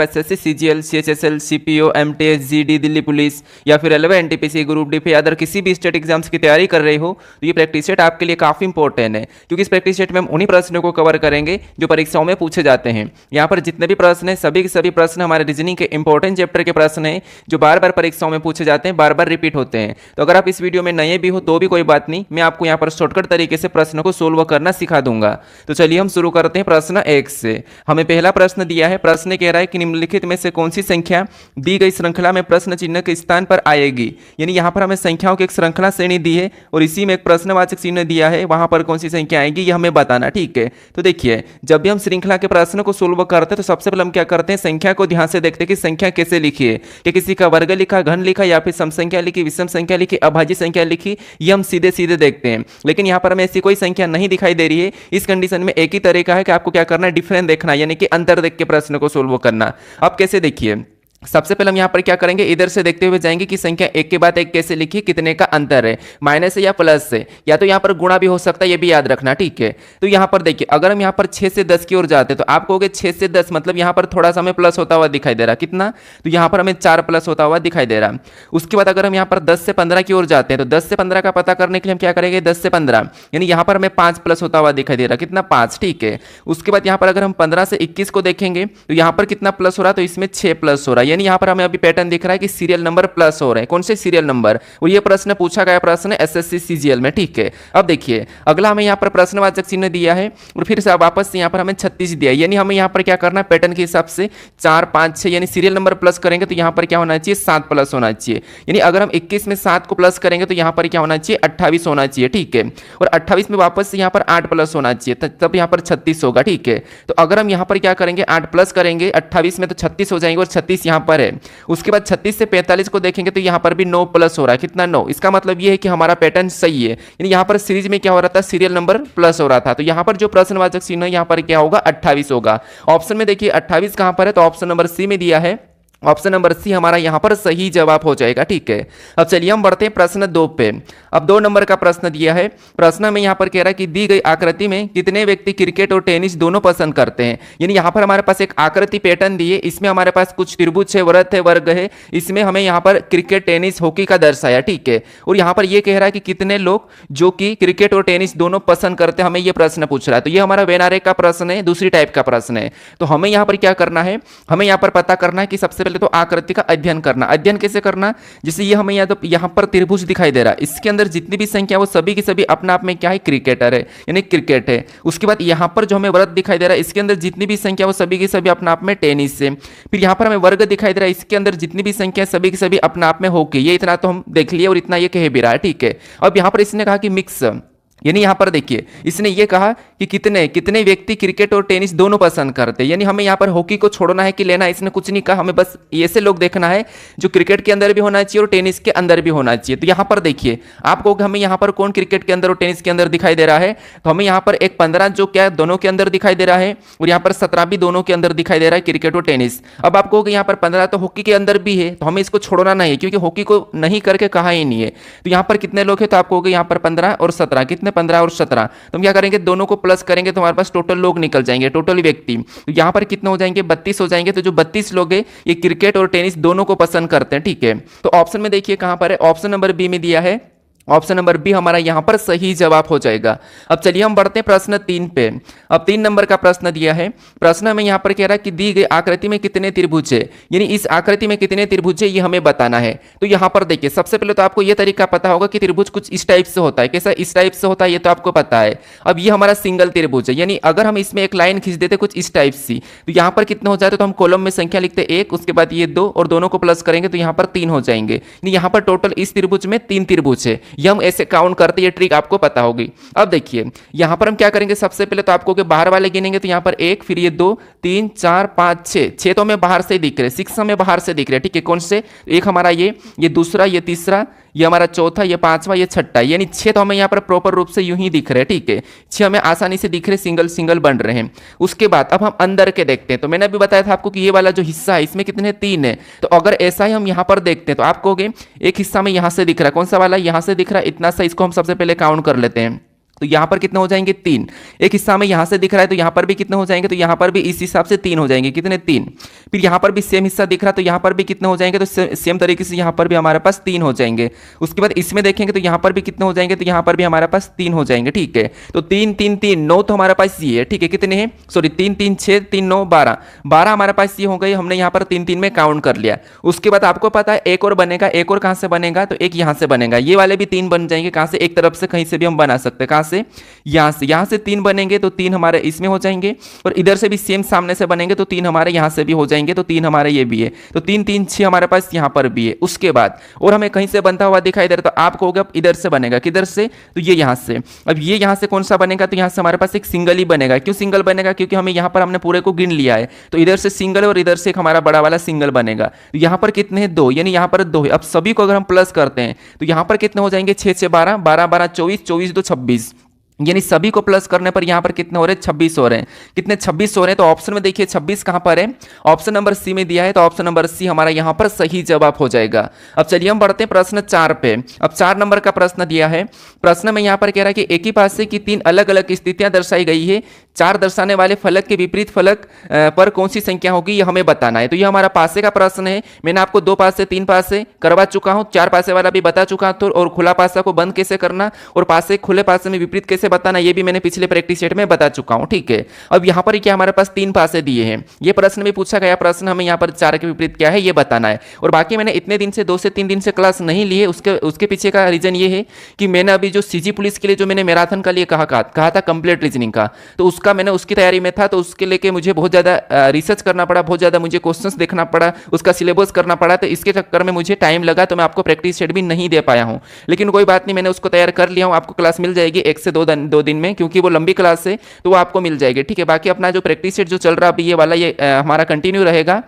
SSC, CGL, CHSL, CPO, MTS, GD, Delhi police या फिर railway, NTPC, group D पे other किसी भी स्टेट एग्जाम्स की तैयारी कर रहे हो तो ये प्रैक्टिस सेट आपके लिए काफी इंपॉर्टेंट है, क्योंकि इस प्रैक्टिस सेट में हम उन्हीं प्रश्नों को कवर करेंगे जो परीक्षाओं में पूछे जाते हैं। यहाँ पर जितने भी प्रश्न हैं सभी के सभी प्रश्न हमारे रीजनिंग के इंपॉर्टेंट चैप्टर के प्रश्न हैं जो बार बार परीक्षाओं में पूछे जाते हैं, बार बार रिपीट होते हैं। तो अगर आप इस वीडियो में नए भी हो तो भी कोई बात नहीं, मैं आपको यहाँ पर शॉर्टकट तरीके से प्रश्न को सोल्व करना सिखा दूंगा। तो चलिए हम शुरू करते हैं प्रश्न 1 से। हमें पहला प्रश्न दिया है, प्रश्न कह रहा है कि निम्नलिखित में से कौन सी संख्या दी गई श्रृंखला में प्रश्न चिन्ह के स्थान पर आएगी। यानी यहाँ पर हमें संख्याओं की एक श्रृंखला श्रेणी दी है और इसी में एक प्रश्नवाचक चिन्ह दिया है, वहां पर कौन सी संख्या आएगी ये हमें बताना। ठीक है, तो देखिए जब भी हम श्रृंखला के प्रश्न को सोल्व करते हैं तो सबसे पहले हम क्या करते हैं, संख्या को ध्यान से देखते हैं कि संख्या कैसे लिखी है, कि किसी का वर्ग लिखा, घन लिखा या फिर सम संख्या लिखी, विषम संख्या लिखी, अभाज्य संख्या लिखी, ये हम सीधे सीधे देखते हैं। लेकिन यहाँ पर हमें ऐसी कोई संख्या नहीं दिखाई दे रही है। इस कंडीशन में एक ही तरीका है कि आपको क्या करना है, डिफरेंस देखना, यानी कि अंतर देख के प्रश्न को सोल्व करना। अब कैसे देखिए, सबसे पहले हम यहाँ पर क्या करेंगे, इधर से देखते हुए जाएंगे कि संख्या एक के बाद एक कैसे लिखी, कितने का अंतर है, माइनस से या प्लस से, या तो यहाँ पर गुणा भी हो सकता है, ये भी याद रखना। ठीक है, तो यहाँ पर देखिए अगर हम यहाँ पर 6 से 10 की ओर जाते हैं तो आप कहोगे 6 से 10 मतलब यहाँ पर थोड़ा सा हमें प्लस होता हुआ दिखाई दे रहा, कितना, तो यहाँ पर हमें 4 प्लस होता हुआ दिखाई दे रहा। उसके बाद अगर हम यहाँ पर 10 से 15 की ओर जाते हैं तो 10 से 15 का पता करने के लिए हम क्या करेंगे, 10 से 15 यानी यहाँ पर हमें 5 प्लस होता हुआ दिखाई दे रहा, कितना, 5। ठीक है, उसके बाद यहाँ पर अगर हम 15 से 21 को देखेंगे तो यहाँ पर कितना प्लस हो रहा, तो इसमें 6 प्लस हो रहा है। यानी यहाँ पर हमें अभी पैटर्न दिख रहा है कि सीरियल नंबर प्लस हो रहे हैं। कौन से सीरियल नंबर, और ये प्रश्न पूछा गया प्रश्न है एसएससी सीजीएल में। ठीक है, अब देखिए अगला हमें यहाँ पर प्रश्नवाचक चिन्ह दिया है और फिर से वापस से यहाँ पर हमें 36 दिया है। यानी हमें यहाँ पर क्या करना है, पैटर्न के हिसाब से 4 5 6 यानी सीरियल नंबर प्लस करेंगे तो यहाँ पर क्या होना चाहिए, 7 प्लस होना चाहिए। यानी अगर हम 21 में 7 को प्लस करेंगे तो यहाँ पर क्या होना चाहिए, 28 होना चाहिए। ठीक है, और 28 में वापस से यहाँ पर 8 प्लस होना चाहिए, तब यहाँ पर 36 होगा। ठीक है, तो अगर हम यहाँ पर क्या करेंगे, 8 प्लस करेंगे 28 में तो 36 हो जाएंगे और 36 यहाँ पर है। उसके बाद 36 से 45 को देखेंगे तो यहाँ पर भी 9 प्लस हो रहा है, कितना, 9। इसका मतलब ये है कि हमारा पैटर्न सही है, यानी यहाँ पर सीरीज में क्या हो रहा था, सीरियल नंबर प्लस हो रहा था। तो यहाँ पर जो प्रश्नवाचक चिन्ह है यहाँ पर क्या होगा, 28 होगा। ऑप्शन में देखिए 28 कहाँ पर है, तो ऑप्शन नंबर सी में दिया है, ऑप्शन नंबर सी हमारा यहां पर सही जवाब हो जाएगा। ठीक है, अब चलिए हम बढ़ते हैं प्रश्न 2 पे। अब 2 नंबर का प्रश्न दिया है, प्रश्न में यहां पर कह रहा है कि दी गई आकृति में कितने व्यक्ति क्रिकेट और टेनिस दोनों पसंद करते हैं। यानी यहां पर हमारे पास एक आकृति पैटर्न दी है, इसमें हमारे पास कुछ त्रिभुज है, वृत्त है, वर्ग है, इसमें हमें यहाँ पर क्रिकेट, टेनिस, हॉकी का दर्शाया। ठीक है, और यहाँ पर यह कह रहा है कि कितने लोग जो कि क्रिकेट और टेनिस दोनों पसंद करते हैं, हमें यह प्रश्न पूछ रहा है। तो ये हमारा वेन आरेख का प्रश्न है, दूसरी टाइप का प्रश्न है। तो हमें यहाँ पर क्या करना है, हमें यहाँ पर पता करना है कि सबसे तो आकृति का अध्ययन करना। अध्ययन कैसे करना, जैसे ये हमें यहाँ पर त्रिभुज दिखाई दे रहा है, इसके अंदर जितनी भी संख्या वो सभी की सभी अपने आप में क्या है, क्रिकेटर है, यानी क्रिकेट है। उसके बाद यहाँ पर जो हमें वृत्त दिखाई दे रहा है, इसके अंदर जितनी भी संख्या वो सभी की सभी अपने आप में टेनिस है। फिर यहाँ पर हमें वर्ग दिखाई दे रहा है, इसके अंदर जितनी भी संख्या सभी की सभी अपने आप में हॉकी। ये इतना तो हम देख लिए और इतना ये कह भी रहा है। ठीक है, अब यहाँ पर इसने कहा कि मिक्स, यानी यहां पर देखिए इसने ये कहा कि कितने कितने व्यक्ति क्रिकेट और टेनिस दोनों पसंद करते हैं। यानी हमें यहां पर हॉकी को छोड़ना है कि लेना है, इसने कुछ नहीं कहा, हमें बस ऐसे लोग देखना है जो क्रिकेट के अंदर भी होना चाहिए और टेनिस के अंदर भी होना चाहिए। तो यहां पर देखिए आपको हमें यहां पर कौन क्रिकेट के अंदर और टेनिस के अंदर दिखाई दे रहा है, तो हमें यहां पर एक 15 जो क्या दोनों के अंदर दिखाई दे रहा है और यहां पर 17 भी दोनों के अंदर दिखाई दे रहा है, क्रिकेट और टेनिस। अब आप कहोगे यहाँ पर 15 तो हॉकी के अंदर भी है, तो हमें इसको छोड़ना नहीं है क्योंकि हॉकी को नहीं करके कहा ही नहीं है। तो यहाँ पर कितने लोग हैं, तो आप कहोगे यहाँ पर 15 और 17, कितने, 15 और 17। तो हम क्या करेंगे, दोनों को प्लस करेंगे तो हमारे पास टोटल लोग निकल जाएंगे, टोटल व्यक्ति। तो यहाँ पर कितने हो जाएंगे, 32 हो जाएंगे। तो जो 32 लोग हैं ये क्रिकेट और टेनिस दोनों को पसंद करते हैं। ठीक है, तो ऑप्शन में देखिए कहां पर है, ऑप्शन नंबर बी में दिया है, ऑप्शन नंबर बी हमारा यहां पर सही जवाब हो जाएगा। अब चलिए हम बढ़ते हैं प्रश्न 3 पे। अब 3 नंबर का प्रश्न दिया है, प्रश्न हमें यहां पर कह रहा है कि दी गई आकृति में कितने त्रिभुज है, यानी इस आकृति में कितने त्रिभुज है ये हमें बताना है। तो यहां पर देखिए सबसे पहले तो आपको यह तरीका पता होगा कि त्रिभुज कुछ इस टाइप से होता है, कैसा, इस टाइप से होता है, ये तो आपको पता है। अब ये हमारा सिंगल त्रिभुज है, यानी अगर हम इसमें एक लाइन खींच देते कुछ इस टाइप से, तो यहां पर कितने हो जाते, तो हम कॉलम में संख्या लिखते 1, उसके बाद ये 2 और दोनों को प्लस करेंगे तो यहां पर 3 हो जाएंगे। यहां पर टोटल इस त्रिभुज में 3 त्रिभुज है, ये हम ऐसे काउंट करते, ये ट्रिक आपको पता होगी। अब देखिए यहां पर हम क्या करेंगे, सबसे पहले तो आपको बाहर वाले गिनेंगे तो यहां पर 1, फिर ये 2 3 4 5 6 तो हमें बाहर से दिख रहे, 6 हमें बाहर से दिख रहे। ठीक है, कौन से, एक हमारा ये दूसरा, ये तीसरा, ये हमारा चौथा, ये पांचवा, ये छठा, यानी 6 तो हमें यहाँ पर प्रॉपर रूप से यूं ही दिख रहे हैं। ठीक है, 6 हमें आसानी से दिख रहे, सिंगल सिंगल बन रहे हैं। उसके बाद अब हम अंदर के देखते हैं, तो मैंने अभी बताया था आपको कि ये वाला जो हिस्सा है इसमें कितने, 3 है। तो अगर ऐसा ही हम यहाँ पर देखते हैं तो आप कहोगे एक हिस्सा में यहाँ से दिख रहा है, कौन सा वाला, यहाँ से दिख रहा है, इतना सा, इसको हम सबसे पहले काउंट कर लेते हैं। तो यहाँ पर कितने हो जाएंगे 3। एक हिस्सा में यहाँ से दिख रहा है तो यहाँ पर भी कितने हो जाएंगे, तो यहाँ पर भी इस हिसाब से 3 हो जाएंगे, कितने 3। फिर यहाँ पर भी सेम हिस्सा दिख रहा है तो यहाँ पर भी कितने हो जाएंगे, तो सेम तरीके से यहाँ पर भी हमारे पास 3 हो जाएंगे। उसके बाद इसमें देखेंगे तो यहाँ पर भी कितने हो जाएंगे, तो यहाँ पर भी हमारे पास 3 हो जाएंगे, ठीक है। तो 3 3 3 9 तो हमारे पास ये है, ठीक है। कितने हैं, सॉरी 3 3 6 3 9 12 12 हमारे पास ये हो गई, हमने यहाँ पर 3 3 में काउंट कर लिया। उसके बाद आपको पता है एक और बनेगा, एक और कहाँ से बनेगा, तो एक यहाँ से बनेगा, ये वाले भी 3 बन जाएंगे। कहाँ से, एक तरफ से कहीं से भी हम बना सकते हैं। कहाँ से, यहाँ से 3 बनेंगे तो 3 हमारे इसमें हो जाएंगे, और इधर से भी सेम सामने से बनेंगे तो 3 हमारे यहाँ से भी हो जाएंगे, तो 3 हमारे ये भी है, तो 3 3 6 हमारे पास यहाँ पर भी है। उसके बाद और हमें कहीं से बनता हुआ दिखाई दे रहा तो आपको होगा इधर से बनेगा, किधर से, तो ये यहाँ से। अब ये यहाँ से कौन सा बनेगा, तो यहाँ से हमारे पास एक सिंगल ही बनेगा। क्यों सिंगल बनेगा, क्योंकि हमें यहाँ पर हमने पूरे को गिन लिया है, तो इधर से सिंगल और इधर से एक हमारा बड़ा वाला सिंगल बनेगा। तो यहाँ पर कितने हैं, 2, यानी यहाँ पर 2 है। अब सभी को अगर हम प्लस करते हैं तो यहाँ पर कितने हो जाएंगे, 6 6 12 12 12 24 24 2 26, यानी सभी को प्लस करने पर यहाँ पर कितने हो रहे हैं, 26 हो रहे हैं। कितने, 26 हो रहे हैं। तो ऑप्शन में देखिए 26 कहाँ पर है, ऑप्शन नंबर सी में दिया है, तो ऑप्शन नंबर सी हमारा यहाँ पर सही जवाब हो जाएगा। अब चलिए हम बढ़ते हैं प्रश्न 4 पे। अब 4 नंबर का प्रश्न दिया है। प्रश्न में यहाँ पर कह रहा है कि एक ही पासे की 3 अलग अलग स्थितियां दर्शाई गई है, 4 दर्शाने वाले फलक के विपरीत फलक पर कौन सी संख्या होगी, ये हमें बताना है। तो ये हमारा पासे का प्रश्न है। मैंने आपको 2 पासे 3 पासे करवा चुका हूँ, 4 पासे वाला भी बता चुका हूँ, और खुला पासा को बंद कैसे करना और पासे खुले पासे में विपरीत कैसे बताना, ये भी मैंने पिछले प्रैक्टिस सेट में बता चुका हूं, ठीक है। अब यहां पर क्या हमारे पास 3 पासे दिए हैं, ये प्रश्न भी पूछा गया प्रश्न, हमें यहां पर 4 के विपरीत क्या है ये बताना है। और बाकी मैंने इतने दिन से 2 से 3 दिन से क्लास नहीं ली है, उसके पीछे का रीजन ये है कि मैंने अभी जो सीजी पुलिस के लिए जो मैंने मैराथन का लिए कहा था कंप्लीट रीजनिंग का, तो उसका मैंने उसकी तैयारी में था, तो उसके लेके मुझे बहुत ज्यादा रिसर्च करना पड़ा, बहुत ज्यादा मुझे क्वेश्चंस देखना पड़ा, उसका सिलेबस करना पड़ा, तो इसके चक्कर में मुझे टाइम लगा, तो मैं आपको प्रैक्टिस सेट भी नहीं दे पाया हूं। लेकिन कोई बात नहीं, मैंने उसको तैयार कर लिया हूं, आपको क्लास मिल जाएगी 1 से 2 दिन में, क्योंकि वो लंबी क्लास है तो वो आपको मिल जाएगी, ठीक है। बाकी अपना जो प्रैक्टिस सेट जो चल रहा है अभी ये वाला, ये हमारा कंटिन्यू रहेगा।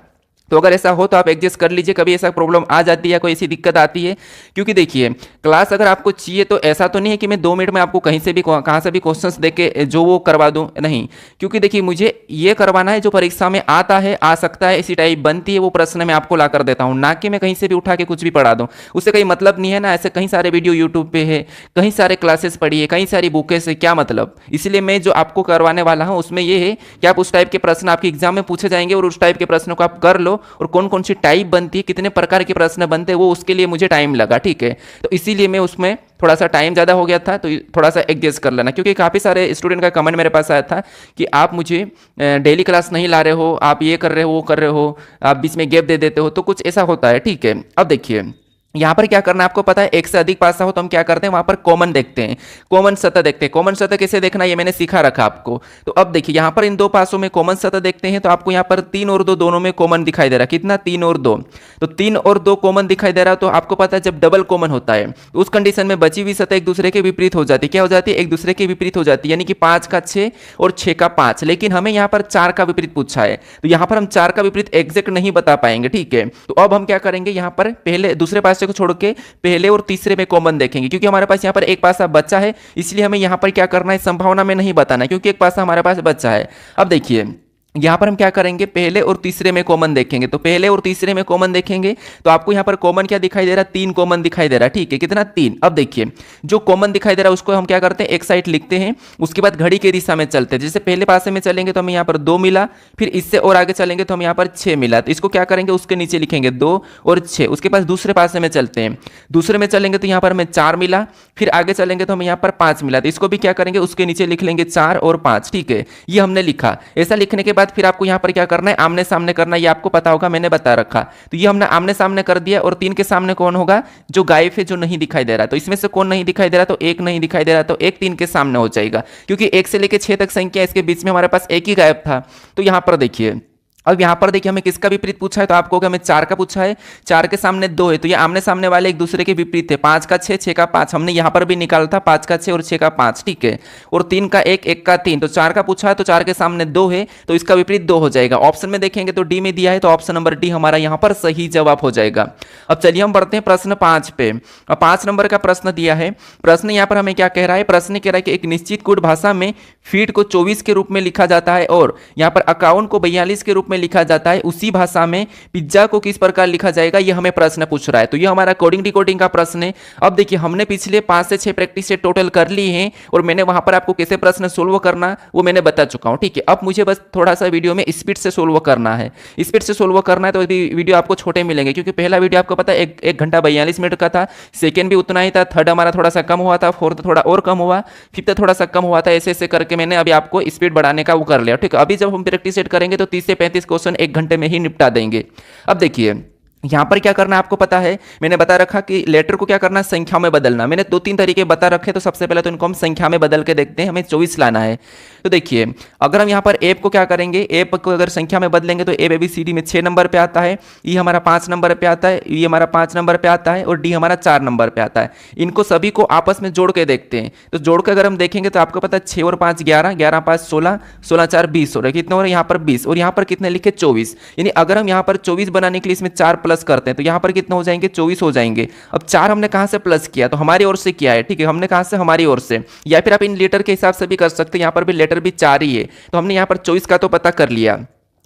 तो अगर ऐसा हो तो आप एडजस्ट कर लीजिए, कभी ऐसा प्रॉब्लम आ जाती है, कोई ऐसी दिक्कत आती है, क्योंकि देखिए क्लास अगर आपको चाहिए तो ऐसा तो नहीं है कि मैं 2 मिनट में आपको कहीं से भी कहाँ से भी क्वेश्चंस देके जो वो करवा दूं, नहीं। क्योंकि देखिए मुझे ये करवाना है जो परीक्षा में आता है, आ सकता है, इसी टाइप बनती है वो प्रश्न मैं आपको ला कर देता हूँ, ना कि मैं कहीं से भी उठा के कुछ भी पढ़ा दूँ, उससे कहीं मतलब नहीं है ना। ऐसे कई सारे वीडियो यूट्यूब पे है, कई सारे क्लासेस पढ़ी है, कई सारी बुकें से, क्या मतलब। इसलिए मैं जो आपको करवाने वाला हूँ उसमें ये है कि आप उस टाइप के प्रश्न आपके एग्जाम में पूछे जाएंगे और उस टाइप के प्रश्नों को आप कर लो, और कौन कौन सी टाइप बनती है, कितने प्रकार के प्रश्न बनते हैं, वो उसके लिए मुझे टाइम लगा, ठीक है। तो इसीलिए मैं उसमें थोड़ा सा टाइम ज़्यादा हो गया था, तो थोड़ा सा एडजस्ट कर लेना। क्योंकि काफ़ी सारे स्टूडेंट का कमेंट मेरे पास आया था कि आप मुझे डेली क्लास नहीं ला रहे हो, आप ये कर रहे हो, वो कर रहे हो, आप बीच में गैप दे देते हो, तो कुछ ऐसा होता है, ठीक है। अब देखिए यहाँ पर क्या करना है आपको पता है, एक से अधिक पासा हो तो हम क्या करते हैं, वहां पर कॉमन देखते हैं, कॉमन सतह देखते हैं। कॉमन सतह कैसे देखना ये मैंने सिखा रखा आपको। तो अब देखिए यहाँ पर इन 2 पासों में कॉमन सतह देखते हैं, तो आपको यहाँ पर 3 और 2 दोनों में कॉमन दिखाई दे रहा है। कितना, 3 और 2, तो 3 और 2 कॉमन दिखाई दे रहा है। तो आपको पता है जब डबल कॉमन होता है तो उस कंडीशन में बची हुई सतह एक दूसरे के विपरीत हो जाती है। क्या हो जाती है, एक दूसरे के विपरीत हो जाती है, यानी कि 5 का 6 और 6 का 5। लेकिन हमें यहाँ पर 4 का विपरीत पूछा है, तो यहाँ पर हम 4 का विपरीत एग्जैक्ट नहीं बता पाएंगे, ठीक है। तो अब हम क्या करेंगे, यहाँ पर पहले दूसरे पासे को छोड़ के पहले और तीसरे में कॉमन देखेंगे, क्योंकि हमारे पास यहाँ पर एक पासा बचा है, इसलिए हमें यहाँ पर क्या करना है, संभावना में नहीं बताना, क्योंकि एक पासा हमारे पास बचा है। अब देखिए यहाँ पर हम क्या करेंगे, पहले और तीसरे में कॉमन देखेंगे। तो पहले और तीसरे में कॉमन देखेंगे तो आपको यहाँ पर कॉमन क्या दिखाई दे रहा है, 3 कॉमन दिखाई दे रहा है, ठीक है। कितना, 3। अब देखिए जो कॉमन दिखाई दे रहा है उसको हम क्या करते हैं, एक साइड लिखते हैं, उसके बाद घड़ी की दिशा में चलते हैं। जैसे पहले पासे में चलेंगे तो हमें यहाँ पर 2 मिला, फिर इससे और आगे चलेंगे तो हम यहाँ पर 6 मिला, तो इसको क्या करेंगे, उसके नीचे लिखेंगे 2 और 6। उसके पास दूसरे पासे में चलते हैं, दूसरे में चलेंगे तो यहाँ पर हमें 4 मिला, फिर आगे चलेंगे तो हमें यहाँ पर 5 मिला, तो इसको भी क्या करेंगे, उसके नीचे लिख लेंगे 4 और 5, ठीक है। ये हमने लिखा। ऐसा लिखने के बाद फिर आपको यहाँ पर करना है, आमने सामने करना, ये आपको पता होगा, मैंने बता रखा। तो ये हमने आमने सामने कर दिया, और 3 के सामने कौन होगा, जो गायब है, जो नहीं दिखाई दे रहा। तो इसमें से कौन नहीं दिखाई दे रहा, तो 1 नहीं दिखाई दे रहा, तो 1 3 के सामने हो जाएगा, क्योंकि 1 से लेकर 6 तक संख्या, इसके बीच में हमारे पास 1 ही गायब था। तो यहां पर देखिए, अब यहाँ पर देखिए हमें किसका विपरीत पूछा है, तो आपको हमें 4 का पूछा है, 4 के सामने 2 है, तो ये आमने सामने वाले एक दूसरे के विपरीत है। 5 का 6, 6 का 5, हमने यहाँ पर भी निकाला था, 5 का 6 और 6 का 5, ठीक है। और 3 का 1, 1 का 3, तो 4 का पूछा है, तो 4 के सामने 2 है, तो इसका विपरीत 2 हो जाएगा। ऑप्शन में देखेंगे तो डी में दिया है, तो ऑप्शन नंबर डी हमारा यहाँ पर सही जवाब हो जाएगा। अब चलिए हम बढ़ते हैं प्रश्न 5 पे। 5 नंबर का प्रश्न दिया है। प्रश्न यहाँ पर हमें क्या कह रहा है, प्रश्न कह रहा है कि एक निश्चित कोड भाषा में फीट को 24 के रूप में लिखा जाता है, और यहाँ पर अकाउंट को 42 के रूप में में लिखा जाता है उसी भाषा में पिज्जा को किस प्रकार लिखा जाएगा, ये हमें प्रश्न पूछ रहा है। तो ये हमारा कोडिंग डिकोडिंग का प्रश्न है। अब देखिए हमने पिछले 5 से 6 प्रैक्टिस सेट टोटल कर ली हैं और मैंने वहां पर आपको कैसे प्रश्न सोल्व करना वो मैंने बता चुका हूं, ठीक है। अब मुझे बस थोड़ा सा वीडियो में स्पीड से सोल्व करना है, स्पीड से सोल्व करना है। तो वीडियो आपको छोटे मिलेंगे क्योंकि पहला वीडियो आपको पता है 1 घंटा 42 मिनट का था, सेकेंड भी उतना ही था, थर्ड हमारा थोड़ा सा कम हुआ था, फोर्थ थोड़ा और कम हुआ, फिफ्थ थोड़ा सा कम हुआ था। ऐसे ऐसे करके मैंने अभी आपको स्पीड बढ़ाने का वो कर लिया, ठीक है। अभी जब हम प्रैक्टिस सेट करेंगे तो 30 से 35 क्वेश्चन 1 घंटे में ही निपटा देंगे। अब देखिए यहां पर क्या करना है आपको पता है, मैंने बता रखा कि लेटर को क्या करना है, संख्या में बदलना। मैंने 2-3 तरीके बता रखे, तो सबसे पहले तो इनको हम संख्या में बदल के देखते हैं, हमें 24 लाना है। तो देखिए अगर हम यहां पर एप को क्या करेंगे, एप को अगर संख्या में बदलेंगे तो ए बी सी डी में 6 नंबर पे आता है, ई हमारा 5 नंबर पे आता है, ई हमारा 5 नंबर पे आता है और डी हमारा 4 नंबर पे आता है। इनको सभी को आपस में जोड़ के देखते हैं। तो जोड़ के अगर हम देखेंगे तो आपको पता है 6 और 5 11, 11 5 16, 16 4 20 हो रहा है। कितने हो रहे हैं यहाँ पर 20 और यहाँ पर कितने लिखे 24। यानी अगर हम यहाँ पर 24 बनाने के लिए इसमें 4 प्लस करते हैं तो यहाँ पर कितने हो जाएंगे 24 हो जाएंगे। अब 4 हमने कहां से प्लस किया, तो हमारी ओर से किया है, ठीक है। हमने कहां से, हमारी ओर से, या फिर आप इन लेटर के हिसाब से भी कर सकते हैं। यहां पर भी लेटर भी 4 ही है, तो हमने यहां पर 24 का तो पता कर लिया।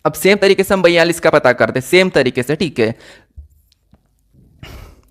अब सेम तरीके से हम 42 का पता करते हैं, सेम तरीके से, ठीक है।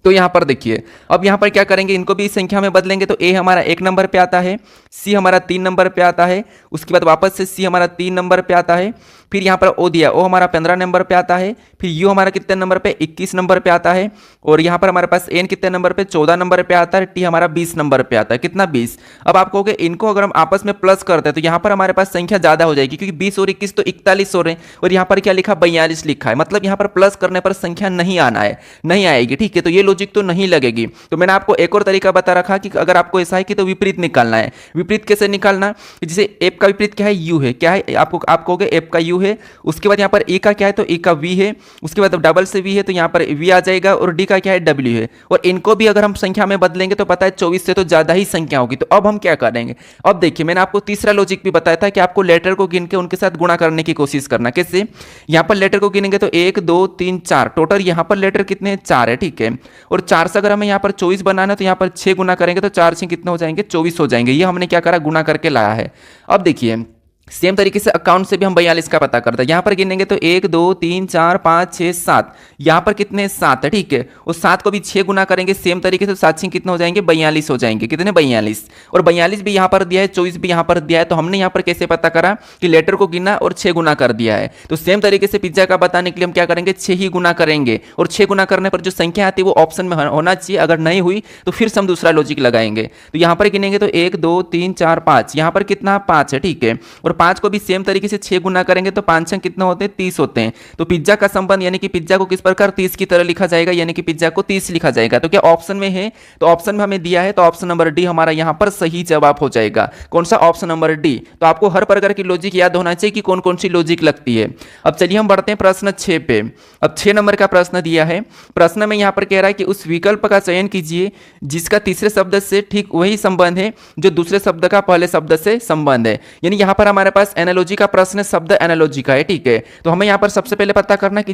तो यहां पर देखिए अब यहां पर क्या करेंगे, इनको भी संख्या में बदलेंगे। तो ए हमारा 1 नंबर पे आता है, सी हमारा 3 नंबर पे आता है, उसके बाद वापस से सी हमारा 3 नंबर पे आता है, फिर यहाँ पर ओ दिया, ओ हमारा 15 नंबर पे आता है, फिर यू हमारा कितने नंबर पे 21 नंबर पे आता है, और यहाँ पर हमारे पास एन कितने नंबर पे 14 नंबर पे आता है, टी हमारा 20 नंबर पे आता है। कितना 20। अब आप कहोगे इनको अगर हम आपस में प्लस करते हैं तो यहाँ पर हमारे पास संख्या ज्यादा हो जाएगी, क्योंकि 20 और 21 तो 41 हो रहे हैं, और यहाँ पर क्या लिखा 42 लिखा है, मतलब यहाँ पर प्लस करने पर संख्या नहीं आना है, नहीं आएगी, ठीक है। तो ये लॉजिक तो नहीं लगेगी। तो मैंने आपको एक और तरीका बता रखा कि अगर आपको ऐसा है कि तो विपरीत निकालना है। विपरीत कैसे निकालना, जैसे एप का विपरीत क्या है, यू है, क्या है आपको, आप कहोगे एप का यू है, उसके बाद यहाँ पर ए का क्या है तो ए का वी है, उसके बाद डबल से वी है तो यहाँ पर वी आ जाएगा, और डी का क्या है डब्ल्यू है। और इनको भी अगर हम संख्या में बदलेंगे तो पता है 24 से तो ज्यादा ही संख्या होगी। तो अब हम क्या करेंगे, अब देखिए मैंने आपको तीसरा लॉजिक भी बताया था कि आपको लेटर को गिन के उनके साथ गुणा करने की कोशिश करना। कैसे, यहाँ पर लेटर को गिनेंगे तो 1 2 3 4, टोटल यहाँ पर लेटर कितने हैं 4 है, ठीक है। और 4 से अगर हमें यहाँ पर 24 बनाना है तो यहाँ पर 6 गुना करेंगे तो 4 से कितने हो जाएंगे 24 हो जाएंगे। ये हमने क्या करा, गुना करके लाया है। अब देखिए सेम तरीके से अकाउंट से भी हम 42 का पता करते हैं। यहाँ पर गिनेंगे तो 1 2 3 4 5 6 7, यहाँ पर कितने 7 है, ठीक है। उस 7 को भी 6 गुना करेंगे सेम तरीके से, 7 6 कितने हो जाएंगे 42 हो जाएंगे। कितने 42, और 42 भी यहाँ पर दिया है, 24 भी यहाँ पर दिया है। तो हमने यहाँ पर कैसे पता करा कि लेटर को गिना और 6 गुना कर दिया है। तो सेम तरीके से पिज्जा का बताने के लिए हम क्या करेंगे, 6 ही गुना करेंगे, और 6 गुना करने पर जो संख्या आती है वो ऑप्शन में होना चाहिए। अगर नहीं हुई तो फिर से हम दूसरा लॉजिक लगाएंगे। तो यहाँ पर गिनेंगे तो 1 2 3 4 5, यहाँ पर कितना 5 है, ठीक है। और 5 को भी सेम तरीके से 6 गुना करेंगे तो 5 6 कितना होते हैं 30 होते हैं। तो पिज्जा का संबंध यानी कि पिज्जा को किस प्रकार 30 की तरह लिखा जाएगा, यानी कि पिज्जा को 30 लिखा जाएगा। तो क्या ऑप्शन में है, तो ऑप्शन में हमें दिया है, तो ऑप्शन नंबर डी हमारा यहां पर सही जवाब हो जाएगा। कौन सा, ऑप्शन नंबर डी। तो आपको हर प्रकार की लॉजिक याद होना चाहिए कि कौन कौन सी लॉजिक लगती है। अब चलिए हम बढ़ते हैं प्रश्न 6 पे। अब 6 नंबर का प्रश्न दिया है। प्रश्न में यहां पर कह रहा है कि उस विकल्प का चयन कीजिए जिसका तीसरे शब्द से ठीक वही संबंध है जो दूसरे शब्द का पहले शब्द से संबंध है। यानी यहां पर हमारे पास एनालॉजी का प्रश्न शब्द एनालॉजी का है, ठीक है। तो हमें यहां पर सबसे पहले पता करना कि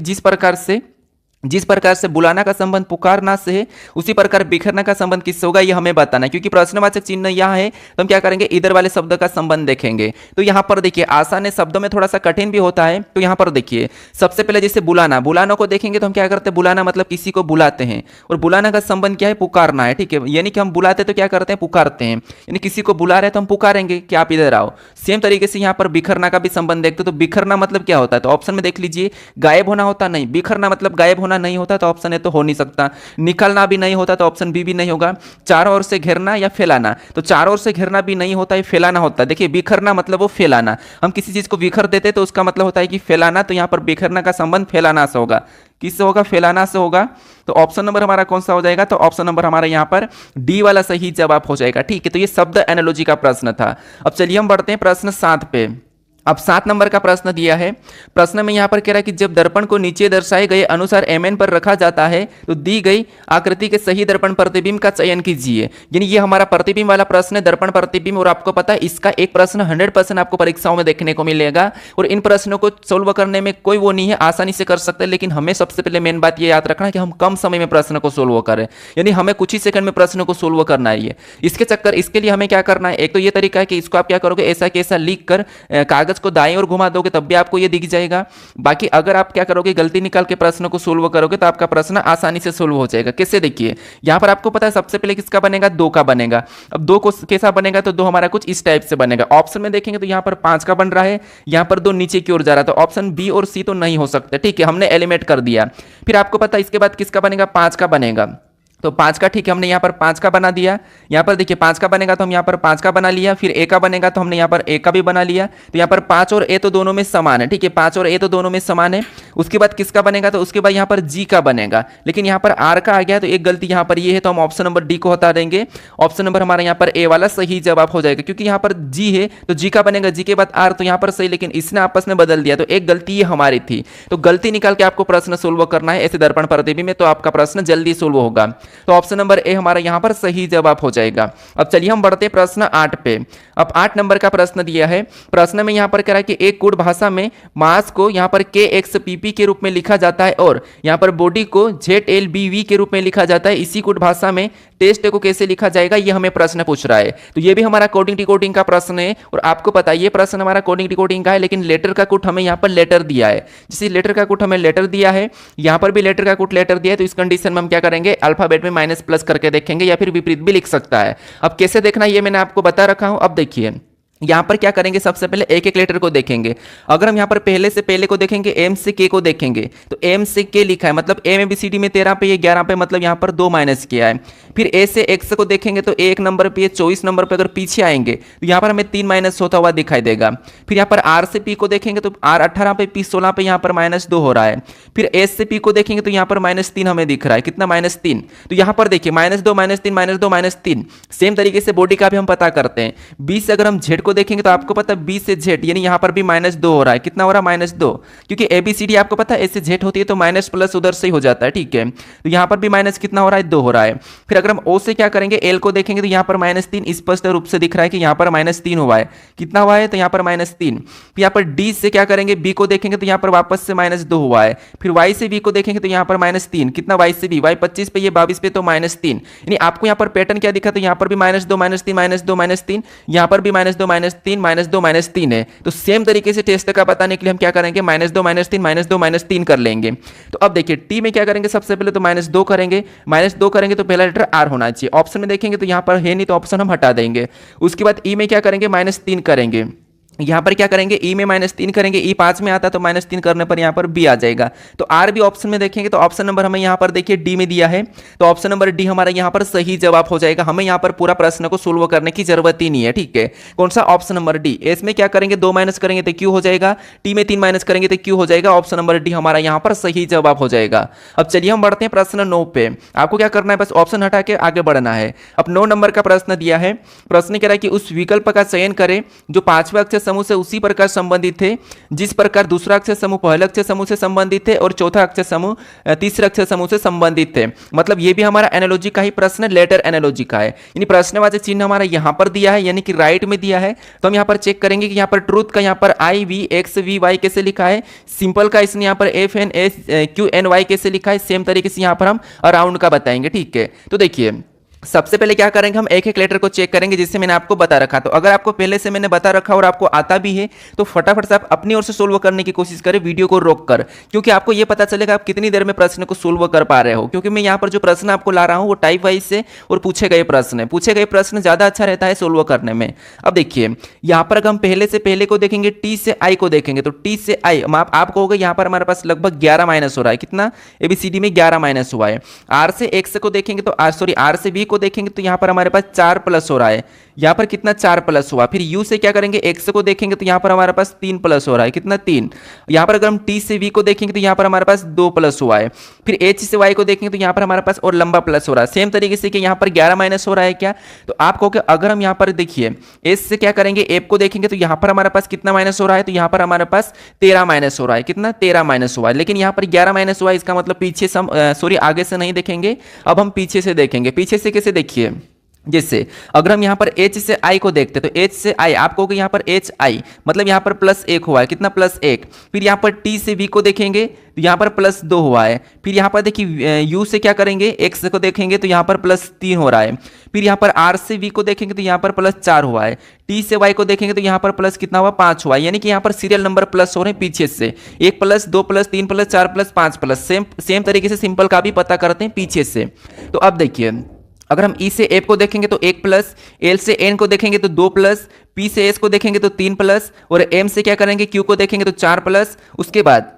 जिस प्रकार से बुलाना का संबंध पुकारना से है उसी प्रकार बिखरना का संबंध किससे होगा, ये हमें बताना है। क्योंकि प्रश्नवाचक चिन्ह यहाँ है तो हम क्या करेंगे, इधर वाले शब्द का संबंध देखेंगे। तो यहाँ पर देखिए आसान है, शब्दों में थोड़ा सा कठिन भी होता है। तो यहाँ पर देखिए सबसे पहले जैसे बुलाना को देखेंगे तो हम क्या करते हैं, बुलाना मतलब किसी को बुलाते हैं, और बुलाना का संबंध क्या है, पुकारना है, ठीक है। यानी कि हम बुलाते तो क्या करते हैं, पुकारते हैं। यानी किसी को बुला रहे हैं तो हम पुकारेंगे कि आप इधर आओ। सेम तरीके से यहाँ पर बिखरना का भी संबंध देखते, तो बिखरना मतलब क्या होता है, तो ऑप्शन में देख लीजिए, गायब होना होता नहीं, बिखरना मतलब गायब होना नहीं होता, तो ऑप्शन ए तो हो नहीं सकता। निकलना भी नहीं होता, तो ऑप्शन बी भी नहीं होगा। चारों ओर से घेरना या फैलाना, तो चारों ओर से घेरना भी नहीं होता है, फैलाना होता है। देखिए बिखरना मतलब वो फैलाना, हम किसी चीज को बिखर देते तो उसका मतलब होता है कि फैलाना। तो यहाँ पर बिखरना का संबंध फैलाना से होगा, किससे होगा, फैलाना से होगा। तो ऑप्शन नंबर हमारा कौन सा हो जाएगा, तो ऑप्शन नंबर हमारा यहाँ पर डी वाला सही जवाब हो जाएगा, ठीक है। तो ये शब्द एनालॉजी का प्रश्न था। अब चलिए हम बढ़ते हैं प्रश्न 7 पे। अब 7 नंबर का प्रश्न दिया है। प्रश्न में यहां पर कह रहा है कि जब दर्पण को नीचे दर्शाए गए अनुसार mn पर रखा जाता है तो दी गई आकृति के सही दर्पण प्रतिबिंब का चयन कीजिए। यानी ये हमारा प्रतिबिंब वाला प्रश्न है, दर्पण प्रतिबिंब। और आपको पता है इसका एक प्रश्न 100% आपको परीक्षाओं में देखने को मिलेगा। और इन प्रश्नों को सोल्व करने में कोई वो नहीं है, आसानी से कर सकते हैं। लेकिन हमें सबसे पहले मेन बात ये याद रखना है कि हम कम समय में प्रश्न को सोल्व करें, यानी हमें कुछ ही सेकंड में प्रश्न को सोल्व करना है। इसके लिए हमें क्या करना है, एक तो ये तरीका है कि इसको आप क्या करोगे, ऐसा कि ऐसा लिख कर कागज कागज को दाएं और घुमा दोगे तब भी आपको ये दिख जाएगा। बाकी अगर आप क्या करोगे, गलती निकाल के प्रश्न को सोल्व करोगे तो आपका प्रश्न आसानी से सोल्व हो जाएगा। कैसे, देखिए यहां पर आपको पता है सबसे पहले किसका बनेगा, 2 का बनेगा। अब 2 को कैसा बनेगा, तो 2 हमारा कुछ इस टाइप से बनेगा। ऑप्शन में देखेंगे तो यहां पर 5 का बन रहा है, यहां पर 2 नीचे की ओर जा रहा है, तो ऑप्शन बी और सी तो नहीं हो सकते। ठीक है, हमने एलिमिनेट कर दिया। फिर आपको पता है इसके बाद किसका बनेगा, 5 का बनेगा। तो 5 का, ठीक है, हमने यहाँ पर 5 का बना दिया। यहाँ पर देखिए 5 का बनेगा तो हम यहाँ पर 5 का बना लिया। फिर ए का बनेगा तो हमने यहाँ पर ए का भी बना लिया। तो यहाँ पर 5 और ए तो दोनों में समान है। ठीक है, 5 और ए तो दोनों में समान है। उसके बाद किसका बनेगा, तो उसके बाद यहाँ पर जी का बनेगा, लेकिन यहाँ पर आर का आ गया तो एक गलती यहाँ पर ये है, तो हम ऑप्शन नंबर डी को हटा देंगे। ऑप्शन नंबर हमारा यहाँ पर ए वाला सही जवाब हो जाएगा, क्योंकि यहाँ पर जी है तो जी का बनेगा, जी के बाद आर, तो यहाँ पर सही, लेकिन इसने आपस में बदल दिया तो एक गलती ये हमारी थी। तो गलती निकाल के आपको प्रश्न सोल्व करना है ऐसे दर्पण प्रतिबिंब में, तो आपका प्रश्न जल्दी सोल्व होगा। तो ऑप्शन नंबर ए हमारा यहां पर सही जवाब हो जाएगा। अब चलिए हम बढ़ते हैं प्रश्न 8 पे। अब 8 नंबर का प्रश्न दिया है। प्रश्न में यहां पर कह रहा है कि एक कूट भाषा में मास को यहां पर KXPP के रूप में लिखा जाता है और यहां पर बॉडी को ZLBV के रूप में लिखा जाता है। इसी कूट भाषा में टेस्ट को कैसे लिखा जाएगा, ये हमें प्रश्न पूछ रहा है। तो ये भी हमारा कोडिंग डिकोडिंग का प्रश्न है, और आपको पता है ये प्रश्न हमारा कोडिंग डिकोडिंग का है, लेकिन लेटर का कूट हमें यहां पर लेटर दिया है। जैसे लेटर का कूट हमें लेटर दिया है, यहां पर भी लेटर का कूट लेटर दिया है, तो इस कंडीशन में हम क्या करेंगे, अल्फाबेट में माइनस प्लस करके देखेंगे, या फिर विपरीत भी लिख सकता है। अब कैसे देखना ये मैंने आपको बता रखा हूं। अब देखिए यहां पर क्या करेंगे, सबसे पहले एक एक लेटर को देखेंगे। अगर हम यहां पर पहले से पहले को देखेंगे, एम से के को देखेंगे, तो एम से के लिखा है, मतलब ए में बी सी डी में 13 पे, ये 11 पे, मतलब यहां पर 2 माइनस किया है। फिर ए से एक्स को देखेंगे तो 1 नंबर पे, 24 नंबर पे अगर पीछे आएंगे तो यहां पर हमें 3 माइनस होता हुआ दिखाई देगा। फिर यहां पर आर से पी को देखेंगे तो आर 18 पे, पी 16 पे, यहां पर -2 हो रहा है। फिर एस से पी को देखेंगे तो यहां पर -3 हमें दिख रहा है, कितना, -3। तो यहां पर देखिए -2 -3 -2 -3। सेम तरीके से बॉडी का भी हम पता करते हैं। बी से अगर हम जेड को देखेंगे तो आपको पता है बी से जेड, यानी यहां पर भी -2 हो रहा है, कितना हो रहा है, -2, क्योंकि एबीसीडी आपको पता है ए से जेड होती है तो माइनस प्लस उधर से ही हो जाता है। ठीक है, तो यहां पर भी माइनस कितना हो रहा है, 2 हो रहा है। फिर अगर हम ओ से क्या करेंगे, एल को देखेंगे तो यहां पर -3 स्पष्ट रूप से दिख रहा है कि यहां पर -3 हुआ है, कितना हुआ है, तो यहां पर -3। फिर यहां पर डी से क्या करेंगे, बी को देखेंगे तो यहां पर वापस से -2 हुआ है। फिर वाई से बी को देखेंगे तो यहां पर -3, कितना, वाई से बी, वाई 25 पे, ये 22 पे, तो -3। यानी आपको यहां पर पैटर्न क्या दिखा, तो यहां पर भी -2 -3 -2 -3, यहां पर भी -2 -3 -2 -3 है। तो सेम तरीके से टेस्ट का बताने के लिए हम क्या करेंगे, -2 -3 -2 -3 कर लेंगे। तो अब देखिए टी में क्या करेंगे, सबसे पहले तो -2 करेंगे, -2 करेंगे तो पहला लेटर आर होना चाहिए। ऑप्शन में देखेंगे तो यहां पर है नहीं, तो ऑप्शन हम हटा देंगे। उसके बाद ई में क्या करेंगे, -3 करेंगे। यहां पर क्या करेंगे, ई में -3 करेंगे, ई 5 में आता है तो -3 करने पर यहां पर बी आ जाएगा। तो आर भी ऑप्शन में देखेंगे तो ऑप्शन नंबर हमें यहां पर देखिए डी में दिया है, तो ऑप्शन नंबर डी हमारा यहां पर सही जवाब हो जाएगा। हमें यहां पर पूरा प्रश्न को सोल्व करने की जरूरत ही नहीं है। ठीक है, कौन सा, ऑप्शन नंबर डी। एस में क्या करेंगे, 2 माइनस करेंगे तो क्यू हो जाएगा, टी में 3 माइनस करेंगे तो क्यू हो जाएगा। ऑप्शन नंबर डी हमारा यहां पर सही जवाब हो जाएगा। अब चलिए हम बढ़ते हैं प्रश्न 9 पे। आपको क्या करना है, बस ऑप्शन हटा के आगे बढ़ना है। अब 9 नंबर का प्रश्न दिया है। प्रश्न कह रहा है कि उस विकल्प का चयन करें जो 5वें अक्षर समूह से उसी प्रकार संबंधित थे जिस प्रकार दूसरा अक्षर समूह पहले अक्षर समूह से संबंधित थे और चौथा अक्षर समूह तीसरे अक्षर समूह से संबंधित थे। मतलब ये भी हमारा एनालॉजी का ही प्रश्न, लेटर एनालॉजी का है। यानी प्रश्नवाचक चिन्ह हमारा यहां पर दिया है, यानी कि राइट में दिया है। तो हम यहां पर चेक करेंगे कि यहां पर ट्रूथ का यहां पर IVXVY कैसे लिखा है, सिंपल का इसने यहां पर FNSQNY कैसे लिखा है, सेम तरीके से यहां पर हम अराउंड का बताएंगे। ठीक है, तो देखिए सबसे पहले क्या करेंगे, हम एक एक लेटर को चेक करेंगे जिससे मैंने आपको बता रखा। तो अगर आपको पहले से मैंने बता रखा और आपको आता भी है तो फटाफट से आप अपनी ओर से सोल्व करने की कोशिश करें, वीडियो को रोककर, क्योंकि आपको यह पता चलेगा आप कितनी देर में प्रश्न को सोल्व कर पा रहे हो। क्योंकि मैं यहाँ पर जो प्रश्न आपको ला रहा हूँ वो टाइप वाइज से और पूछे गए प्रश्न ज्यादा अच्छा रहता है सोल्व करने में। अब देखिए यहाँ पर अगर हम पहले से पहले को देखेंगे, टी से आई को देखेंगे, तो टी से आई आप कहोगे यहाँ पर हमारे पास लगभग 11 माइनस हो रहा है, कितना, एबीसीडी में 11 माइनस हुआ है। आर से एक्स को देखेंगे तो आर से बी को देखेंगे तो यहाँ पर हमारे पास 4 प्लस हो रहा है, यहाँ पर कितना, 4 प्लस हुआ। फिर यू से क्या करेंगे, एक्स को देखेंगे तो यहाँ पर हमारे पास 3 प्लस हो रहा है, कितना, 3। यहाँ पर अगर हम टी से वी को देखेंगे तो यहाँ पर हमारे पास 2 प्लस हुआ है। फिर एच से वाई को देखेंगे तो यहाँ पर हमारे पास और लंबा प्लस हो रहा है। सेम तरीके से कि यहाँ पर 11 माइनस हो रहा है क्या, तो आप कहोगे अगर हम यहाँ पर देखिए एस से क्या करेंगे, एफ को देखेंगे तो यहाँ पर हमारे पास कितना माइनस हो रहा है, तो यहाँ पर हमारे पास 13 माइनस हो रहा है, कितना, 13 माइनस हुआ है। लेकिन यहाँ पर 11 माइनस हुआ है, इसका मतलब पीछे से आगे से नहीं देखेंगे, अब हम पीछे से देखेंगे। पीछे से कैसे, देखिए जैसे अगर हम यहाँ पर h से i को देखते हैं तो h से i आप कहोगे यहाँ पर h i मतलब यहाँ पर +1 हुआ है, कितना +1। फिर यहाँ पर t से v को देखेंगे तो यहाँ पर +2 हुआ है। फिर यहाँ पर देखिए u से क्या करेंगे, x को देखेंगे तो यहाँ पर +3 हो रहा है। फिर यहाँ पर r से v को देखेंगे तो यहाँ पर +4 हुआ है। t से y को देखेंगे तो यहाँ पर प्लस कितना हुआ, 5 हुआ। यानी कि यहाँ पर सीरियल नंबर प्लस हो रहे हैं पीछे से, 1 plus 2 plus 3 plus 4 plus 5 plus. Same तरीके से सिंपल का भी पता करते हैं पीछे से। तो अब देखिए अगर हम E से F को देखेंगे तो 1 प्लस, L से N को देखेंगे तो 2 प्लस, P से S को देखेंगे तो 3 प्लस, और M से क्या करेंगे Q को देखेंगे तो 4 प्लस। उसके बाद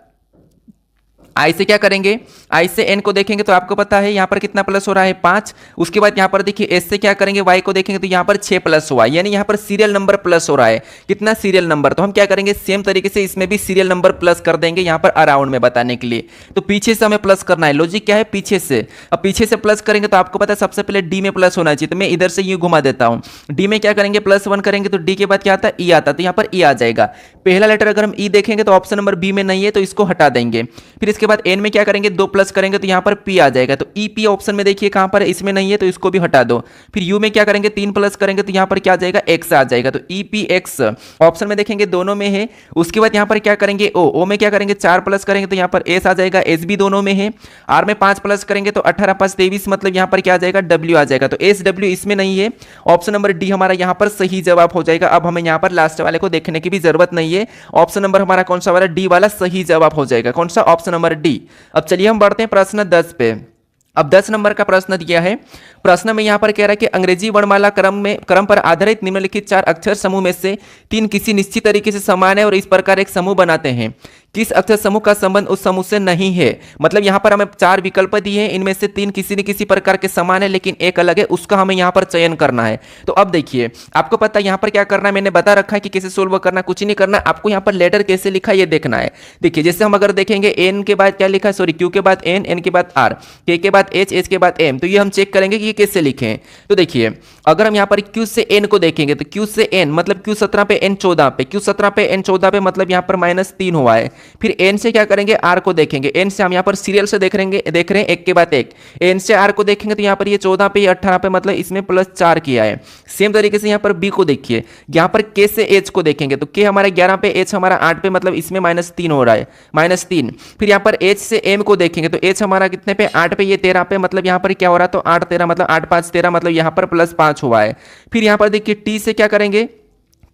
I से क्या करेंगे, I से N को देखेंगे तो आपको पता है यहाँ पर कितना प्लस हो रहा है, 5। उसके बाद यहाँ पर देखिए S से क्या करेंगे, Y को देखेंगे तो यहाँ पर 6 प्लस हुआ, यानी यहाँ पर सीरियल नंबर प्लस हो रहा है। कितना सीरियल नंबर, तो हम क्या करेंगे सेम तरीके से इसमें भी सीरियल नंबर प्लस कर देंगे यहाँ पर अराउंड में बताने के लिए। तो पीछे से हमें प्लस करना है, लॉजिक क्या है पीछे से। अब पीछे से प्लस करेंगे तो आपको पता है सबसे पहले D में प्लस होना चाहिए, तो मैं इधर से यूँ घुमा देता हूँ। D में क्या करेंगे +1 करेंगे तो D के बाद क्या आता है, E आता है, तो यहाँ पर E आ जाएगा। पहला लेटर अगर हम E देखेंगे तो ऑप्शन नंबर B में नहीं है तो इसको हटा देंगे। फिर इसके बाद N में क्या करेंगे, 2 प्लस करेंगे तो यहाँ पर P आ जाएगा, तो EP ऑप्शन में देखिए कहाँ पर है, इसमें नहीं है तो इसको भी हटा दो। फिर U में क्या करेंगे, 3 प्लस करेंगे तो यहाँ पर क्या आ जाएगा, X आ जाएगा, तो EPX ऑप्शन में देखेंगे दोनों में है। उसके बाद यहाँ पर क्या करेंगे, O में क्या करेंगे, 4 प्लस करेंगे तो यहाँ पर S आ जाएगा, S भी दोनों में है। R में 5 प्लस करेंगे तो 18 5 23 मतलब यहाँ पर क्या आ जाएगा, W आ जाएगा, तो SW इसमें नहीं है। ऑप्शन नंबर D हमारा यहाँ पर सही जवाब हो जाएगा। अब हमें यहाँ पर लास्ट वाले को देखने की भी जरूरत नहीं है, ऑप्शन नंबर हमारा कौन सा वाला, D वाला सही जवाब हो जाएगा। कौन सा, ऑप्शन नंबर D। अब चलिए हम बढ़ते हैं प्रश्न 10 पे। अब 10 नंबर का प्रश्न दिया है। प्रश्न में यहाँ पर कह रहा है कि अंग्रेजी वर्णमाला क्रम पर आधारित निम्नलिखित 4 अक्षर समूह में से 3 किसी निश्चित तरीके से समान है और इस प्रकार एक समूह बनाते हैं। किस अक्षर समूह का संबंध उस समूह से नहीं है। मतलब यहाँ पर हमें 4 विकल्प दिए हैं, इनमें से 3 किसी न किसी प्रकार के समान है लेकिन एक अलग है, उसका हमें यहाँ पर चयन करना है। तो अब देखिए आपको पता है यहाँ पर क्या करना है, मैंने बता रखा है कि कैसे सोल्व करना, कुछ नहीं करना, आपको यहाँ पर लेटर कैसे लिखा है ये देखना है। देखिए जैसे हम अगर देखेंगे एन के बाद क्या लिखा है, सॉरी क्यू के बाद एन, एन के बाद आर, के बाद एच, एच के बाद एम, तो ये हम चेक करेंगे कि ये कैसे लिखे हैं। तो देखिए अगर हम यहाँ पर क्यू से एन को देखेंगे तो क्यू से एन मतलब क्यू 17 पे एन 14 पे, क्यू 17 पे एन 14 पे मतलब यहाँ पर -3 हुआ है। फिर एन से क्या करेंगे, आर को देखेंगे, एन से हम यहाँ पर सीरियल से देख रहे हैं एक के बाद एक। एन से आर को देखेंगे तो यहाँ पर ये 14 पे, ये 18 पे मतलब इसमें +4 किया है। सेम तरीके से यहाँ पर बी को देखिए, यहाँ पर के से एच को देखेंगे तो के हमारा 11 पे, एच हमारा 8 पे मतलब इसमें -3 हो रहा है, -3। फिर यहाँ पर एच से एम को देखेंगे तो एच हमारा कितने पे, 8 पे, ये 13 पे मतलब यहाँ पर क्या हो रहा है, तो 8 13 मतलब 8 5 13 मतलब यहाँ पर +5 हुआ है। फिर यहाँ पर देखिए टी से क्या करेंगे,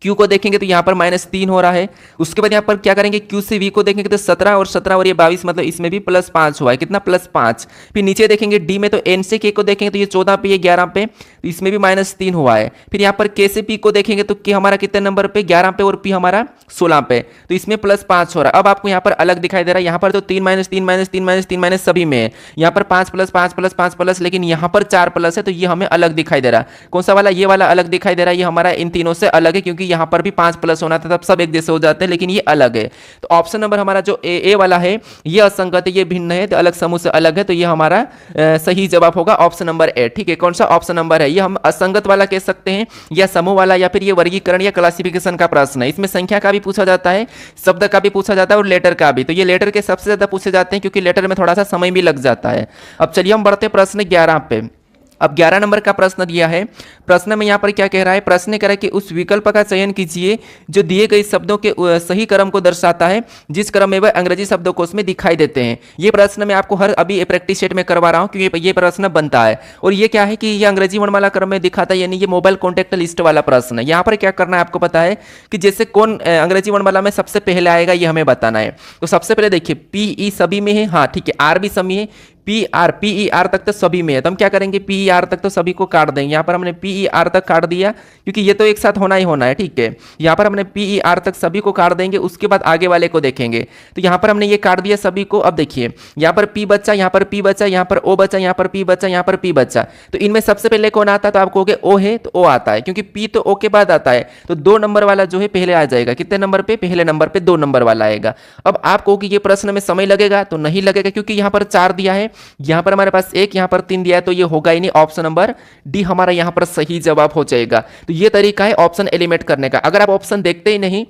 Q को देखेंगे तो यहाँ पर -3 हो रहा है। उसके बाद यहाँ पर क्या करेंगे, Q से V को देखेंगे तो 17 और 17 और ये 22 मतलब इसमें भी +5 हुआ है, कितना +5। फिर नीचे देखेंगे D में तो N से K को देखेंगे तो ये 14 पे, ये 11 पे, तो इसमें भी -3 हुआ है। फिर यहाँ पर K से P को देखेंगे तो K हमारा कितने नंबर पे, 11 पे, और P हमारा 16 पे, तो इसमें +5 हो रहा है। अब आपको यहाँ पर अलग दिखाई दे रहा है, यहाँ पर तो 3 -3 -3 -3 माइनस सभी में है, यहाँ पर 5 + 5 + 5 प्लस, लेकिन यहाँ पर 4 प्लस है तो ये हमें अलग दिखाई दे रहा है। कौन सा वाला, ये वाला अलग दिखाई दे रहा है, ये हमारा इन तीनों से अलग है क्योंकि यहाँ पर भी 5 प्लस होना था, तब सब एक जैसे हो जाते हैं, लेकिन ये अलग है। तो ऑप्शन नंबर हमारा जो ए वाला है ये असंगत है, ये भिन्न है, तो अलग समूह से अलग है, तो ये हमारा सही जवाब होगा ऑप्शन नंबर ए। ठीक है, कौन सा ऑप्शन नंबर है, ये हम असंगत वाला कह सकते हैं या समूह वाला, या फिर ये वर्गीकरण या क्लासिफिकेशन का प्रश्न है। इसमें संख्या का भी पूछा जाता है, शब्द का भी पूछा जाता है और लेटर का भी। तो ये लेटर के सबसे ज्यादा पूछे जाते हैं क्योंकि लेटर में थोड़ा सा समय भी लग जाता है। अब चलिए हम बढ़ते प्रश्न 11 पे। अब 11 नंबर का प्रश्न दिया है। प्रश्न में यहाँ पर क्या कह रहा है, प्रश्न कह रहा है कि उस विकल्प का चयन कीजिए जो दिए गए शब्दों के सही क्रम को दर्शाता है जिस क्रम में वह अंग्रेजी शब्दकोश में दिखाई देते हैं। ये प्रश्न मैं आपको हर अभी प्रैक्टिस सेट में करवा रहा हूँ क्योंकि ये प्रश्न बनता है। और ये क्या है कि ये अंग्रेजी वर्णमाला क्रम में दिखाता है, यानी ये मोबाइल कॉन्टैक्ट लिस्ट वाला प्रश्न है। यहाँ पर क्या करना है आपको पता है कि जैसे कौन अंग्रेजी वर्णमाला में सबसे पहले आएगा ये हमें बताना है। तो सबसे पहले देखिए PE सभी में है, हाँ ठीक है, आर भी सभी है, PER तक तो सभी में है, तो हम क्या करेंगे PER तक तो सभी को काट देंगे। यहाँ पर हमने PER तक काट दिया क्योंकि ये तो एक साथ होना ही होना है, ठीक है। यहाँ पर हमने PER तक सभी को काट देंगे, उसके बाद आगे वाले को देखेंगे। तो यहाँ पर हमने ये काट दिया सभी को। अब देखिए यहाँ पर P बच्चा, यहाँ पर P बच्चा, यहाँ पर O बच्चा, यहाँ पर P बच्चा, यहाँ पर P बच्चा। तो इनमें सबसे पहले कौन आता है, तो आप कहोगे O है, तो O आता है क्योंकि P तो O के बाद आता है, तो 2 नंबर वाला जो है पहले आ जाएगा। कितने नंबर पे, पहले नंबर पे 2 नंबर वाला आएगा। अब आप कहोगे ये प्रश्न में समय लगेगा, तो नहीं लगेगा क्योंकि यहाँ पर 4 दिया है, यहाँ पर हमारे पास 1, यहाँ पर 3 दिया है, तो ये होगा ही नहीं। ऑप्शन नंबर डी हमारा यहाँ पर सही जवाब हो जाएगा। तो ये तरीका है ऑप्शन एलिमिनेट करने का। अगर आप ऑप्शन देखते ही नहीं